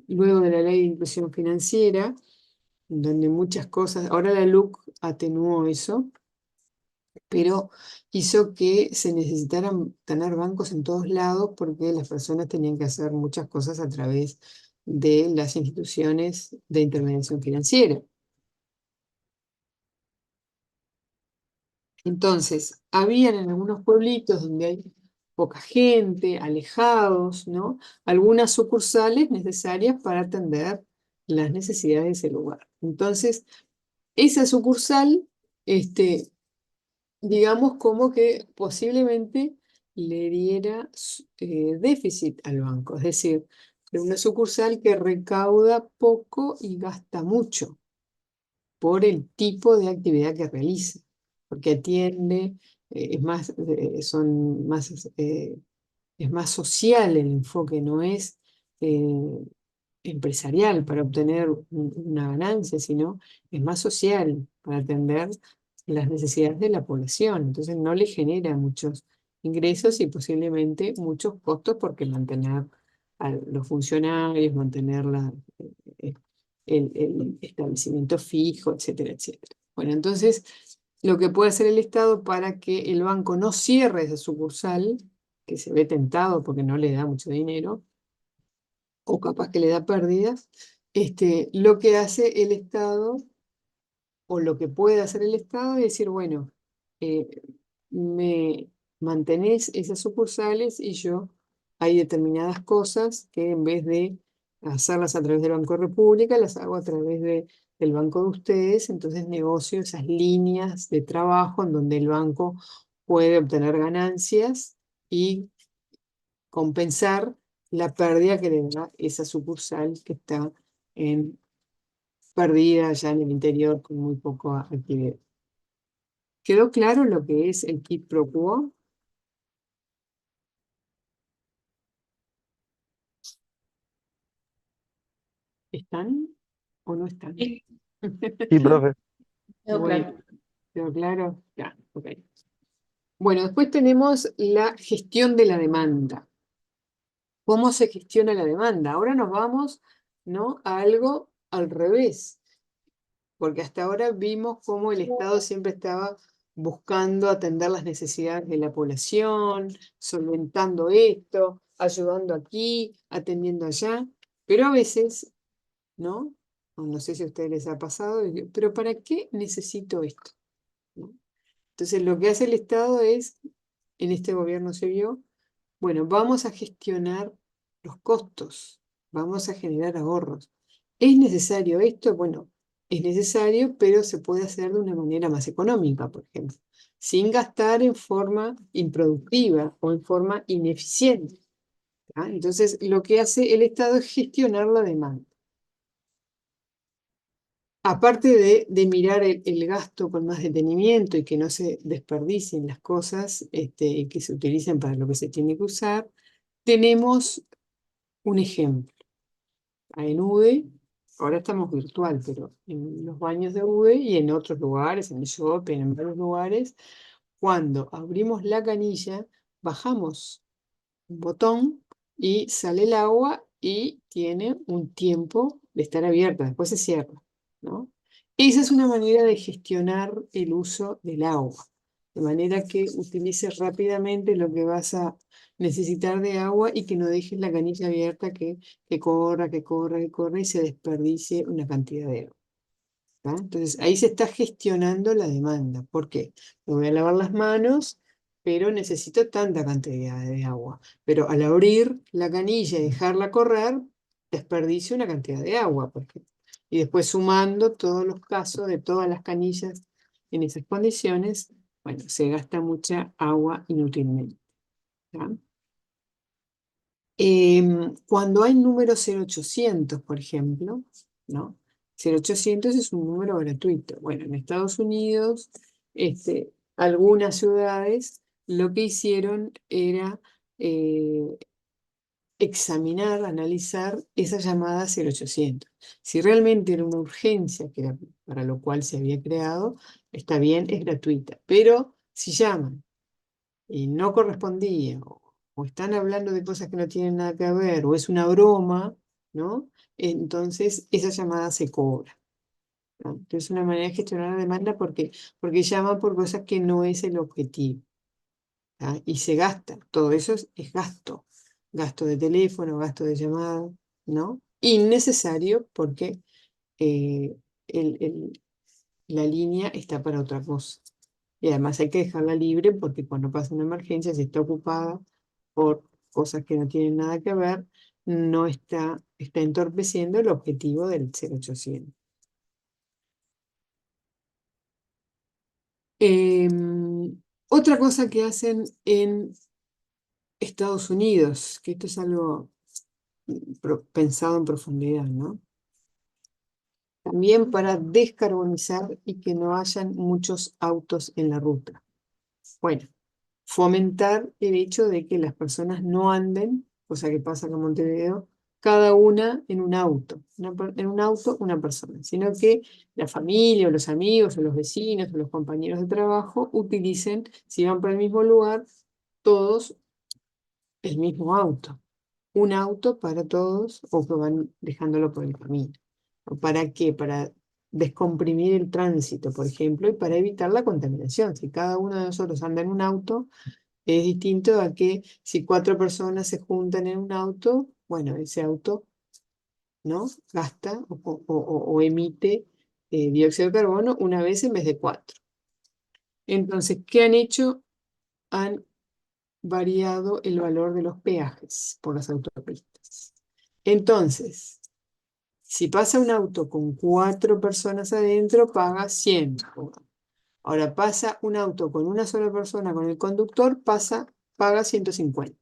luego de la ley de inclusión financiera, donde muchas cosas, ahora la LUC atenuó eso, pero hizo que se necesitaran tener bancos en todos lados porque las personas tenían que hacer muchas cosas a través de las instituciones de intermediación financiera. Entonces, habían en algunos pueblitos donde hay poca gente, alejados, ¿no? Algunas sucursales necesarias para atender las necesidades de ese lugar. Entonces, esa sucursal, digamos como que posiblemente le diera déficit al banco, es decir, de una sucursal que recauda poco y gasta mucho por el tipo de actividad que realiza, porque atiende, es más, es más social el enfoque, no es empresarial para obtener una ganancia, sino es más social para atender las necesidades de la población. Entonces no le genera muchos ingresos y posiblemente muchos costos porque mantener a los funcionarios, mantener eh, el establecimiento fijo, etcétera, etcétera. Bueno, entonces lo que puede hacer el Estado para que el banco no cierre esa sucursal, que se ve tentado porque no le da mucho dinero, o capaz que le da pérdidas, lo que hace el Estado, o lo que puede hacer el Estado, es decir, bueno, eh, me mantenés esas sucursales y yo hay determinadas cosas que en vez de hacerlas a través del Banco de República, las hago a través de del banco de ustedes, entonces negocio esas líneas de trabajo en donde el banco puede obtener ganancias y compensar la pérdida que le da esa sucursal que está perdida allá en el interior con muy poca actividad. ¿Quedó claro lo que es el quid pro quo? ¿Están o no están? Sí, Sí, profe. quedó Bueno, claro. ¿quedó claro? Ya, ok. Bueno, después tenemos la gestión de la demanda. ¿Cómo se gestiona la demanda? Ahora nos vamos, ¿no?, a algo al revés, porque hasta ahora vimos cómo el Estado siempre estaba buscando atender las necesidades de la población, solventando esto, ayudando aquí, atendiendo allá, pero a veces, ¿no? No sé si a ustedes les ha pasado, pero ¿para qué necesito esto? ¿No? Entonces lo que hace el Estado es, en este gobierno se vio, bueno, vamos a gestionar los costos, vamos a generar ahorros. ¿Es necesario esto? Bueno, es necesario, pero se puede hacer de una manera más económica, por ejemplo, sin gastar en forma improductiva o en forma ineficiente. ¿Ah? Entonces, lo que hace el Estado es gestionar la demanda. Aparte de mirar el gasto con más detenimiento y que no se desperdicien las cosas y que se utilicen para lo que se tiene que usar, tenemos un ejemplo. En UDE, ahora estamos virtual, pero en los baños de UDE y en otros lugares, en el shopping, en varios lugares, cuando abrimos la canilla, bajamos un botón y sale el agua y tiene un tiempo de estar abierta, después se cierra, ¿no? Esa es una manera de gestionar el uso del agua, de manera que utilices rápidamente lo que vas a necesitar de agua y que no dejes la canilla abierta que corra, que corra, que corra y se desperdicie una cantidad de agua. ¿Ah? Entonces ahí se está gestionando la demanda. ¿Por qué? Me voy a lavar las manos, pero necesito tanta cantidad de agua. Pero al abrir la canilla y dejarla correr, desperdicio una cantidad de agua, por ejemplo. Y después sumando todos los casos de todas las canillas en esas condiciones, bueno, se gasta mucha agua inútilmente. ¿Ya? Cuando hay número 0800, por ejemplo, ¿no? 0800 es un número gratuito. Bueno, en Estados Unidos, algunas ciudades lo que hicieron era examinar, analizar esa llamada 0800. Si realmente era una urgencia, que era para lo cual se había creado, está bien, es gratuita. Pero si llaman y no correspondía, o están hablando de cosas que no tienen nada que ver, o es una broma, ¿no? Entonces esa llamada se cobra, ¿no? Entonces es una manera de gestionar la demanda porque llaman por cosas que no es el objetivo, ¿ah? Y se gasta, todo eso es gasto, gasto de teléfono, gasto de llamada, ¿no? Innecesario porque eh, el, el- la línea está para otra cosa. Y además hay que dejarla libre porque cuando pasa una emergencia, si está ocupada por cosas que no tienen nada que ver, no está entorpeciendo el objetivo del 0800. Otra cosa que hacen en Estados Unidos, que esto es algo pensado en profundidad, ¿no? También para descarbonizar y que no hayan muchos autos en la ruta. Bueno, fomentar el hecho de que las personas no anden, cosa que pasa con Montevideo, cada una en un auto, en un auto una persona, sino que la familia o los amigos o los vecinos o los compañeros de trabajo utilicen, si van para el mismo lugar, todos el mismo auto. Un auto para todos o que van dejándolo por el camino. ¿Para qué? Para descomprimir el tránsito, por ejemplo, y para evitar la contaminación. Si cada uno de nosotros anda en un auto, es distinto a que si cuatro personas se juntan en un auto, bueno, ese auto, ¿no? Gasta o emite dióxido de carbono una vez en vez de cuatro. Entonces, ¿qué han hecho? Han variado el valor de los peajes por las autopistas. Entonces, Si pasa un auto con 4 personas adentro, paga 100. Ahora pasa un auto con una sola persona, con el conductor, paga 150,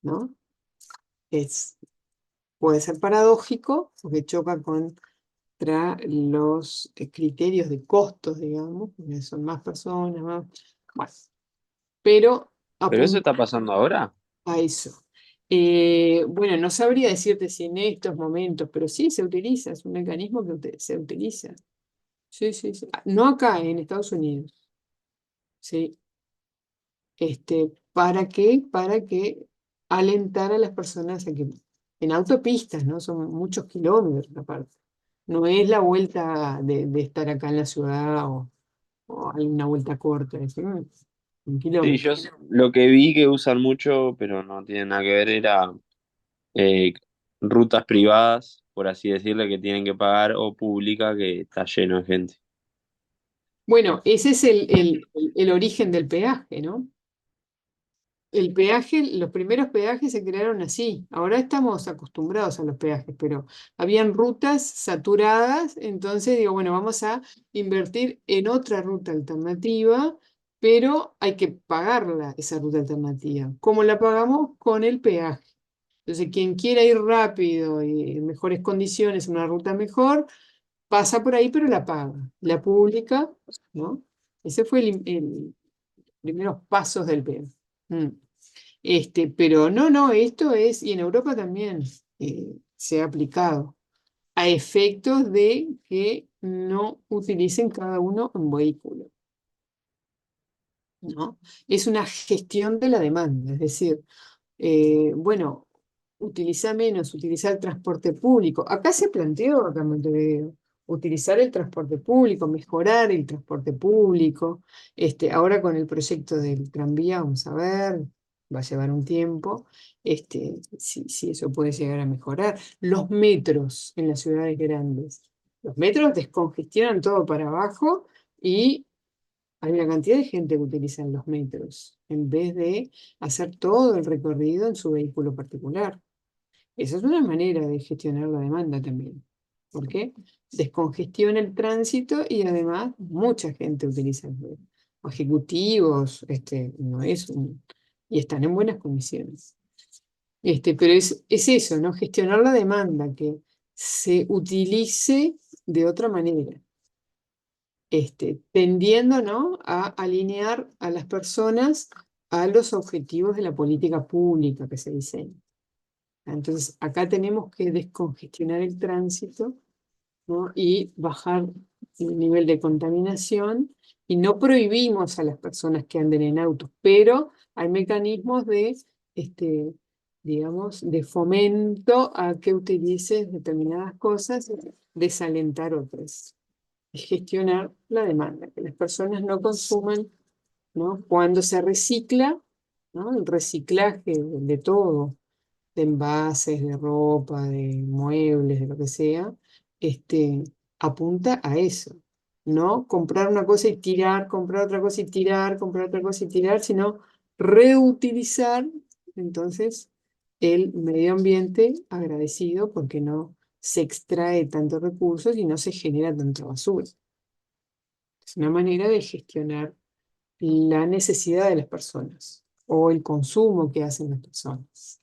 ¿no? Puede ser paradójico, porque choca contra los criterios de costos, digamos, porque son más personas, más. Bueno, pero ¿Pero eso apunta está pasando ahora? a eso. Bueno, no sabría decirte si en estos momentos, pero sí se utiliza, es un mecanismo que se utiliza. Sí, sí, sí. No acá, en Estados Unidos. Sí. ¿Para qué? Para que alentar a las personas a que, en autopistas, ¿no? Son muchos kilómetros aparte. No es la vuelta de estar acá en la ciudad o hay una vuelta corta, es un Sí, kilómetro. lo que vi que usan mucho, pero no tiene nada que ver, era eh, rutas privadas, por así decirle, que tienen que pagar o pública que está lleno de gente. Bueno, ese es el origen del peaje, ¿no? El peaje, los primeros peajes se crearon así. Ahora estamos acostumbrados a los peajes, pero habían rutas saturadas, entonces digo, bueno, vamos a invertir en otra ruta alternativa, pero hay que pagarla, esa ruta alternativa. ¿Cómo la pagamos? Con el peaje. Entonces, quien quiera ir rápido y en mejores condiciones, una ruta mejor, pasa por ahí, pero la paga. La pública, ¿no? Ese fue el primeros pasos del peaje. Mm. Pero no, esto es, y en Europa también se ha aplicado a efectos de que no utilicen cada uno un vehículo, ¿no? Es una gestión de la demanda, es decir, bueno, utiliza menos, utiliza el transporte público. Acá se planteó, acá en Montevideo, utilizar el transporte público, mejorar el transporte público. Ahora con el proyecto del tranvía, vamos a ver, va a llevar un tiempo, si eso puede llegar a mejorar. Los metros en las ciudades grandes. Los metros descongestionan todo para abajo y hay una cantidad de gente que utiliza los metros en vez de hacer todo el recorrido en su vehículo particular. Esa es una manera de gestionar la demanda también. ¿Por qué? Descongestiona el tránsito y además mucha gente utiliza el metro. Ejecutivos, no es y están en buenas condiciones. Pero es eso, ¿no? Gestionar la demanda, que se utilice de otra manera, tendiendo, ¿no?, a alinear a las personas a los objetivos de la política pública que se diseña. Entonces, acá tenemos que descongestionar el tránsito, ¿no?, y bajar el nivel de contaminación, y no prohibimos a las personas que anden en autos, pero hay mecanismos de, digamos, de fomento a que utilices determinadas cosas, desalentar otras. Es gestionar la demanda, que las personas no consuman, ¿no? Cuando se recicla, ¿no? El reciclaje de todo, de envases, de ropa, de muebles, de lo que sea, este, apunta a eso. No comprar una cosa y tirar, comprar otra cosa y tirar, comprar otra cosa y tirar, sino reutilizar, entonces, el medio ambiente agradecido porque no se extrae tantos recursos y no se genera tanta basura. Es una manera de gestionar la necesidad de las personas o el consumo que hacen las personas.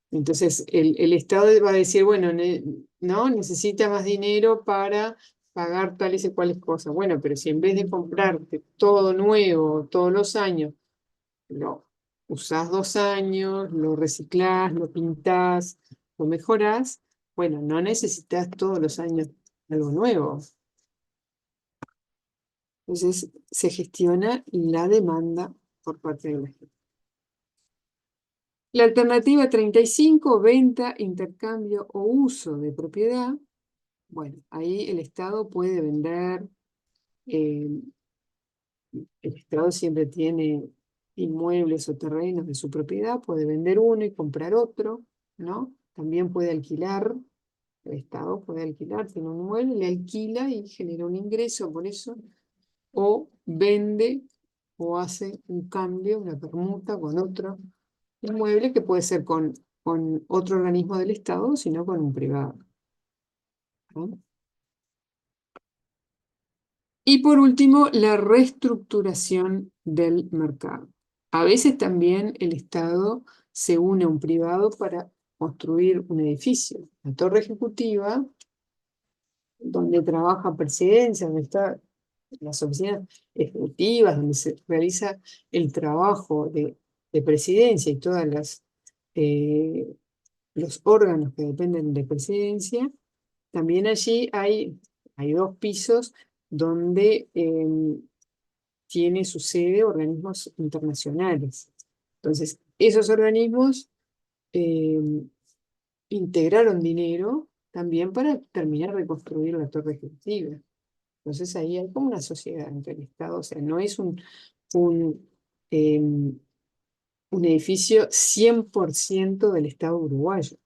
Entonces, el Estado va a decir, bueno, no, necesita más dinero para pagar tales y cuales cosas. Bueno, pero si en vez de comprarte todo nuevo todos los años, lo usás 2 años, lo reciclás, lo pintás, lo mejorás, bueno, no necesitas todos los años algo nuevo. Entonces, se gestiona la demanda por parte de la gente. La alternativa 35, venta, intercambio o uso de propiedad. Bueno, ahí el Estado puede vender, eh, el Estado siempre tiene inmuebles o terrenos de su propiedad, puede vender uno y comprar otro, ¿no? También puede alquilar, el Estado puede alquilar, tiene un inmueble, le alquila y genera un ingreso por eso, o vende o hace un cambio, una permuta con otro inmueble que puede ser con otro organismo del Estado, sino con un privado. ¿no? Y por último, la reestructuración del mercado. A veces también el Estado se une a un privado para construir un edificio. La torre ejecutiva, donde trabaja presidencia, donde están las oficinas ejecutivas, donde se realiza el trabajo de presidencia y todas los órganos que dependen de presidencia, también allí hay dos pisos donde tiene su sede organismos internacionales. Entonces, esos organismos integraron dinero también para terminar de construir la torre ejecutiva. Entonces ahí hay como una sociedad entre el Estado, o sea, no es un, em, un edificio 100% del Estado uruguayo,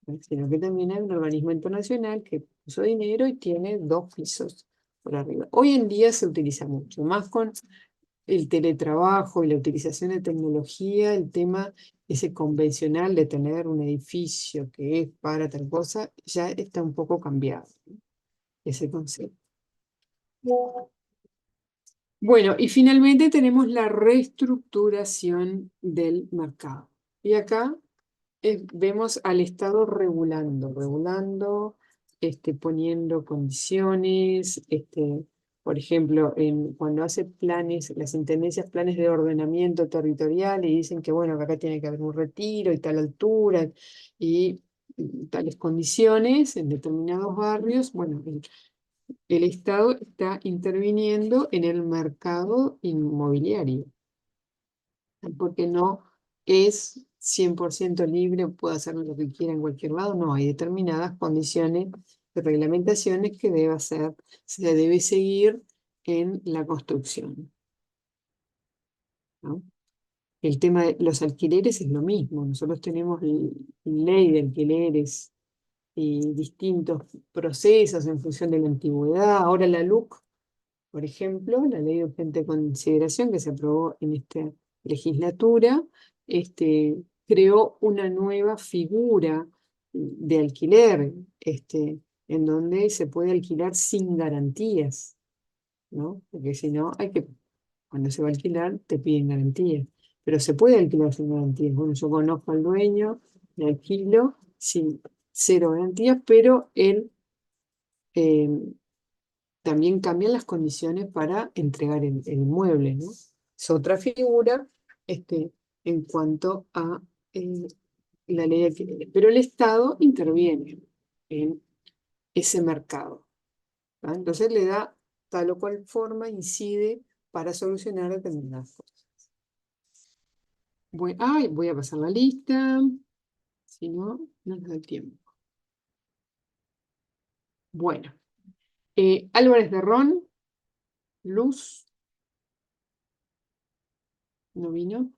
¿no? Sino que también hay un organismo internacional que puso dinero y tiene dos pisos por arriba. Hoy en día se utiliza mucho, más con el teletrabajo y la utilización de tecnología, el tema ese convencional de tener un edificio que es para tal cosa, ya está un poco cambiado, ¿no? Ese concepto. Bueno, y finalmente tenemos la reestructuración del mercado. Y acá vemos al Estado regulando, poniendo condiciones, por ejemplo, cuando hace planes, las intendencias, planes de ordenamiento territorial y dicen que, bueno, que acá tiene que haber un retiro y tal altura y tales condiciones en determinados barrios, bueno, el Estado está interviniendo en el mercado inmobiliario, porque no es 100% libre, puede hacer lo que quiera en cualquier lado, no, hay determinadas condiciones de reglamentaciones que se debe seguir en la construcción, ¿no? El tema de los alquileres es lo mismo, nosotros tenemos ley de alquileres y distintos procesos en función de la antigüedad, ahora la LUC. Por ejemplo, la ley de urgente consideración que se aprobó en esta legislatura, creó una nueva figura de alquiler, en donde se puede alquilar sin garantías, ¿no? Porque si no, cuando se va a alquilar, te piden garantías. Pero se puede alquilar sin garantías. Bueno, yo conozco al dueño, le alquilo sin cero garantías, pero él eh, también cambian las condiciones para entregar el inmueble, ¿no? Es otra figura en cuanto a eh, la ley de alquileres. Pero el Estado interviene en ese mercado, ¿tá? Entonces le da tal o cual forma, incide para solucionar determinadas cosas. Voy a pasar la lista, si no, no nos da el tiempo. Bueno, Álvarez de Ron, Luz, no vino.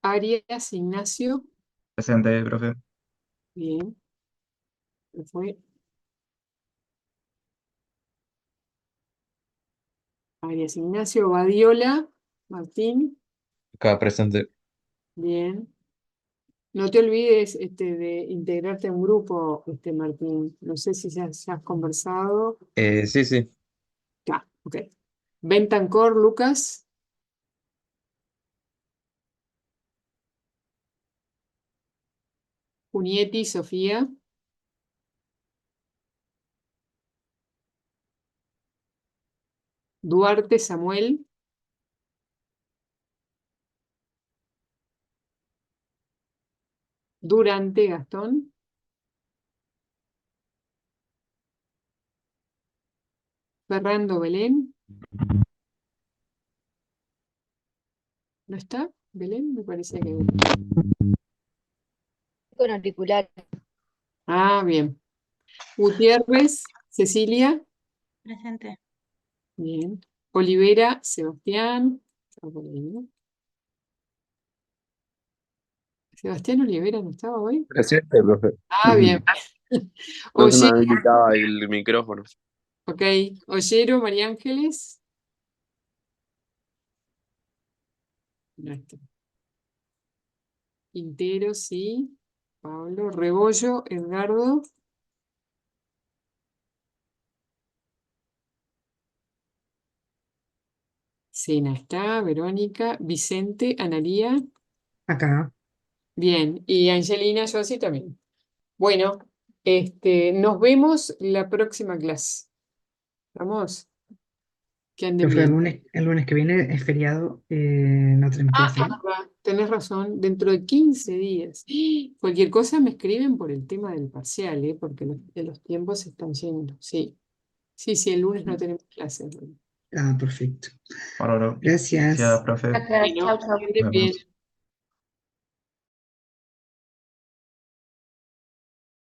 Arias, Ignacio, Presente, profe. bien, fue Arias, Ignacio, Badiola, Martín, Acá presente. bien. No te olvides de integrarte a un grupo, Martín. No sé si ya has conversado. Sí, sí. Ya, ok. Bentancor, Lucas, Junietti, Sofía, Duarte, Samuel, Durante, Gastón, Ferrando, Belén. ¿No está? ¿Belén? Me parecía que... Con auricular. Ah, bien. Gutiérrez, Cecilia, Presente. bien. Olivera, Sebastián. Está por ahí, ¿no? Sebastián Olivera no estaba hoy. Presente, profe. Ah, bien. No se me Oye, habilitaba el micrófono. ok. Ollero, María Ángeles. No está. Quintero, sí. Pablo, Rebollo, Edgardo, Sena está, Verónica, Vicente, Analía, Acá. bien, y Angelina, yo sí también. Bueno, nos vemos la próxima clase. ¿Vamos? Que anden Profe, bien. el lunes que viene es feriado en otra Ah, empresa. es verdad, tenés razón, dentro de 15 días. Cualquier cosa me escriben por el tema del parcial, porque los tiempos se están yendo. Sí, sí, sí, el lunes no tenemos clases. Ah, perfecto. Bárbaro. Gracias, Gracias. profe. Gracias, Bueno, chau, chau. que anden Nos bien. vemos.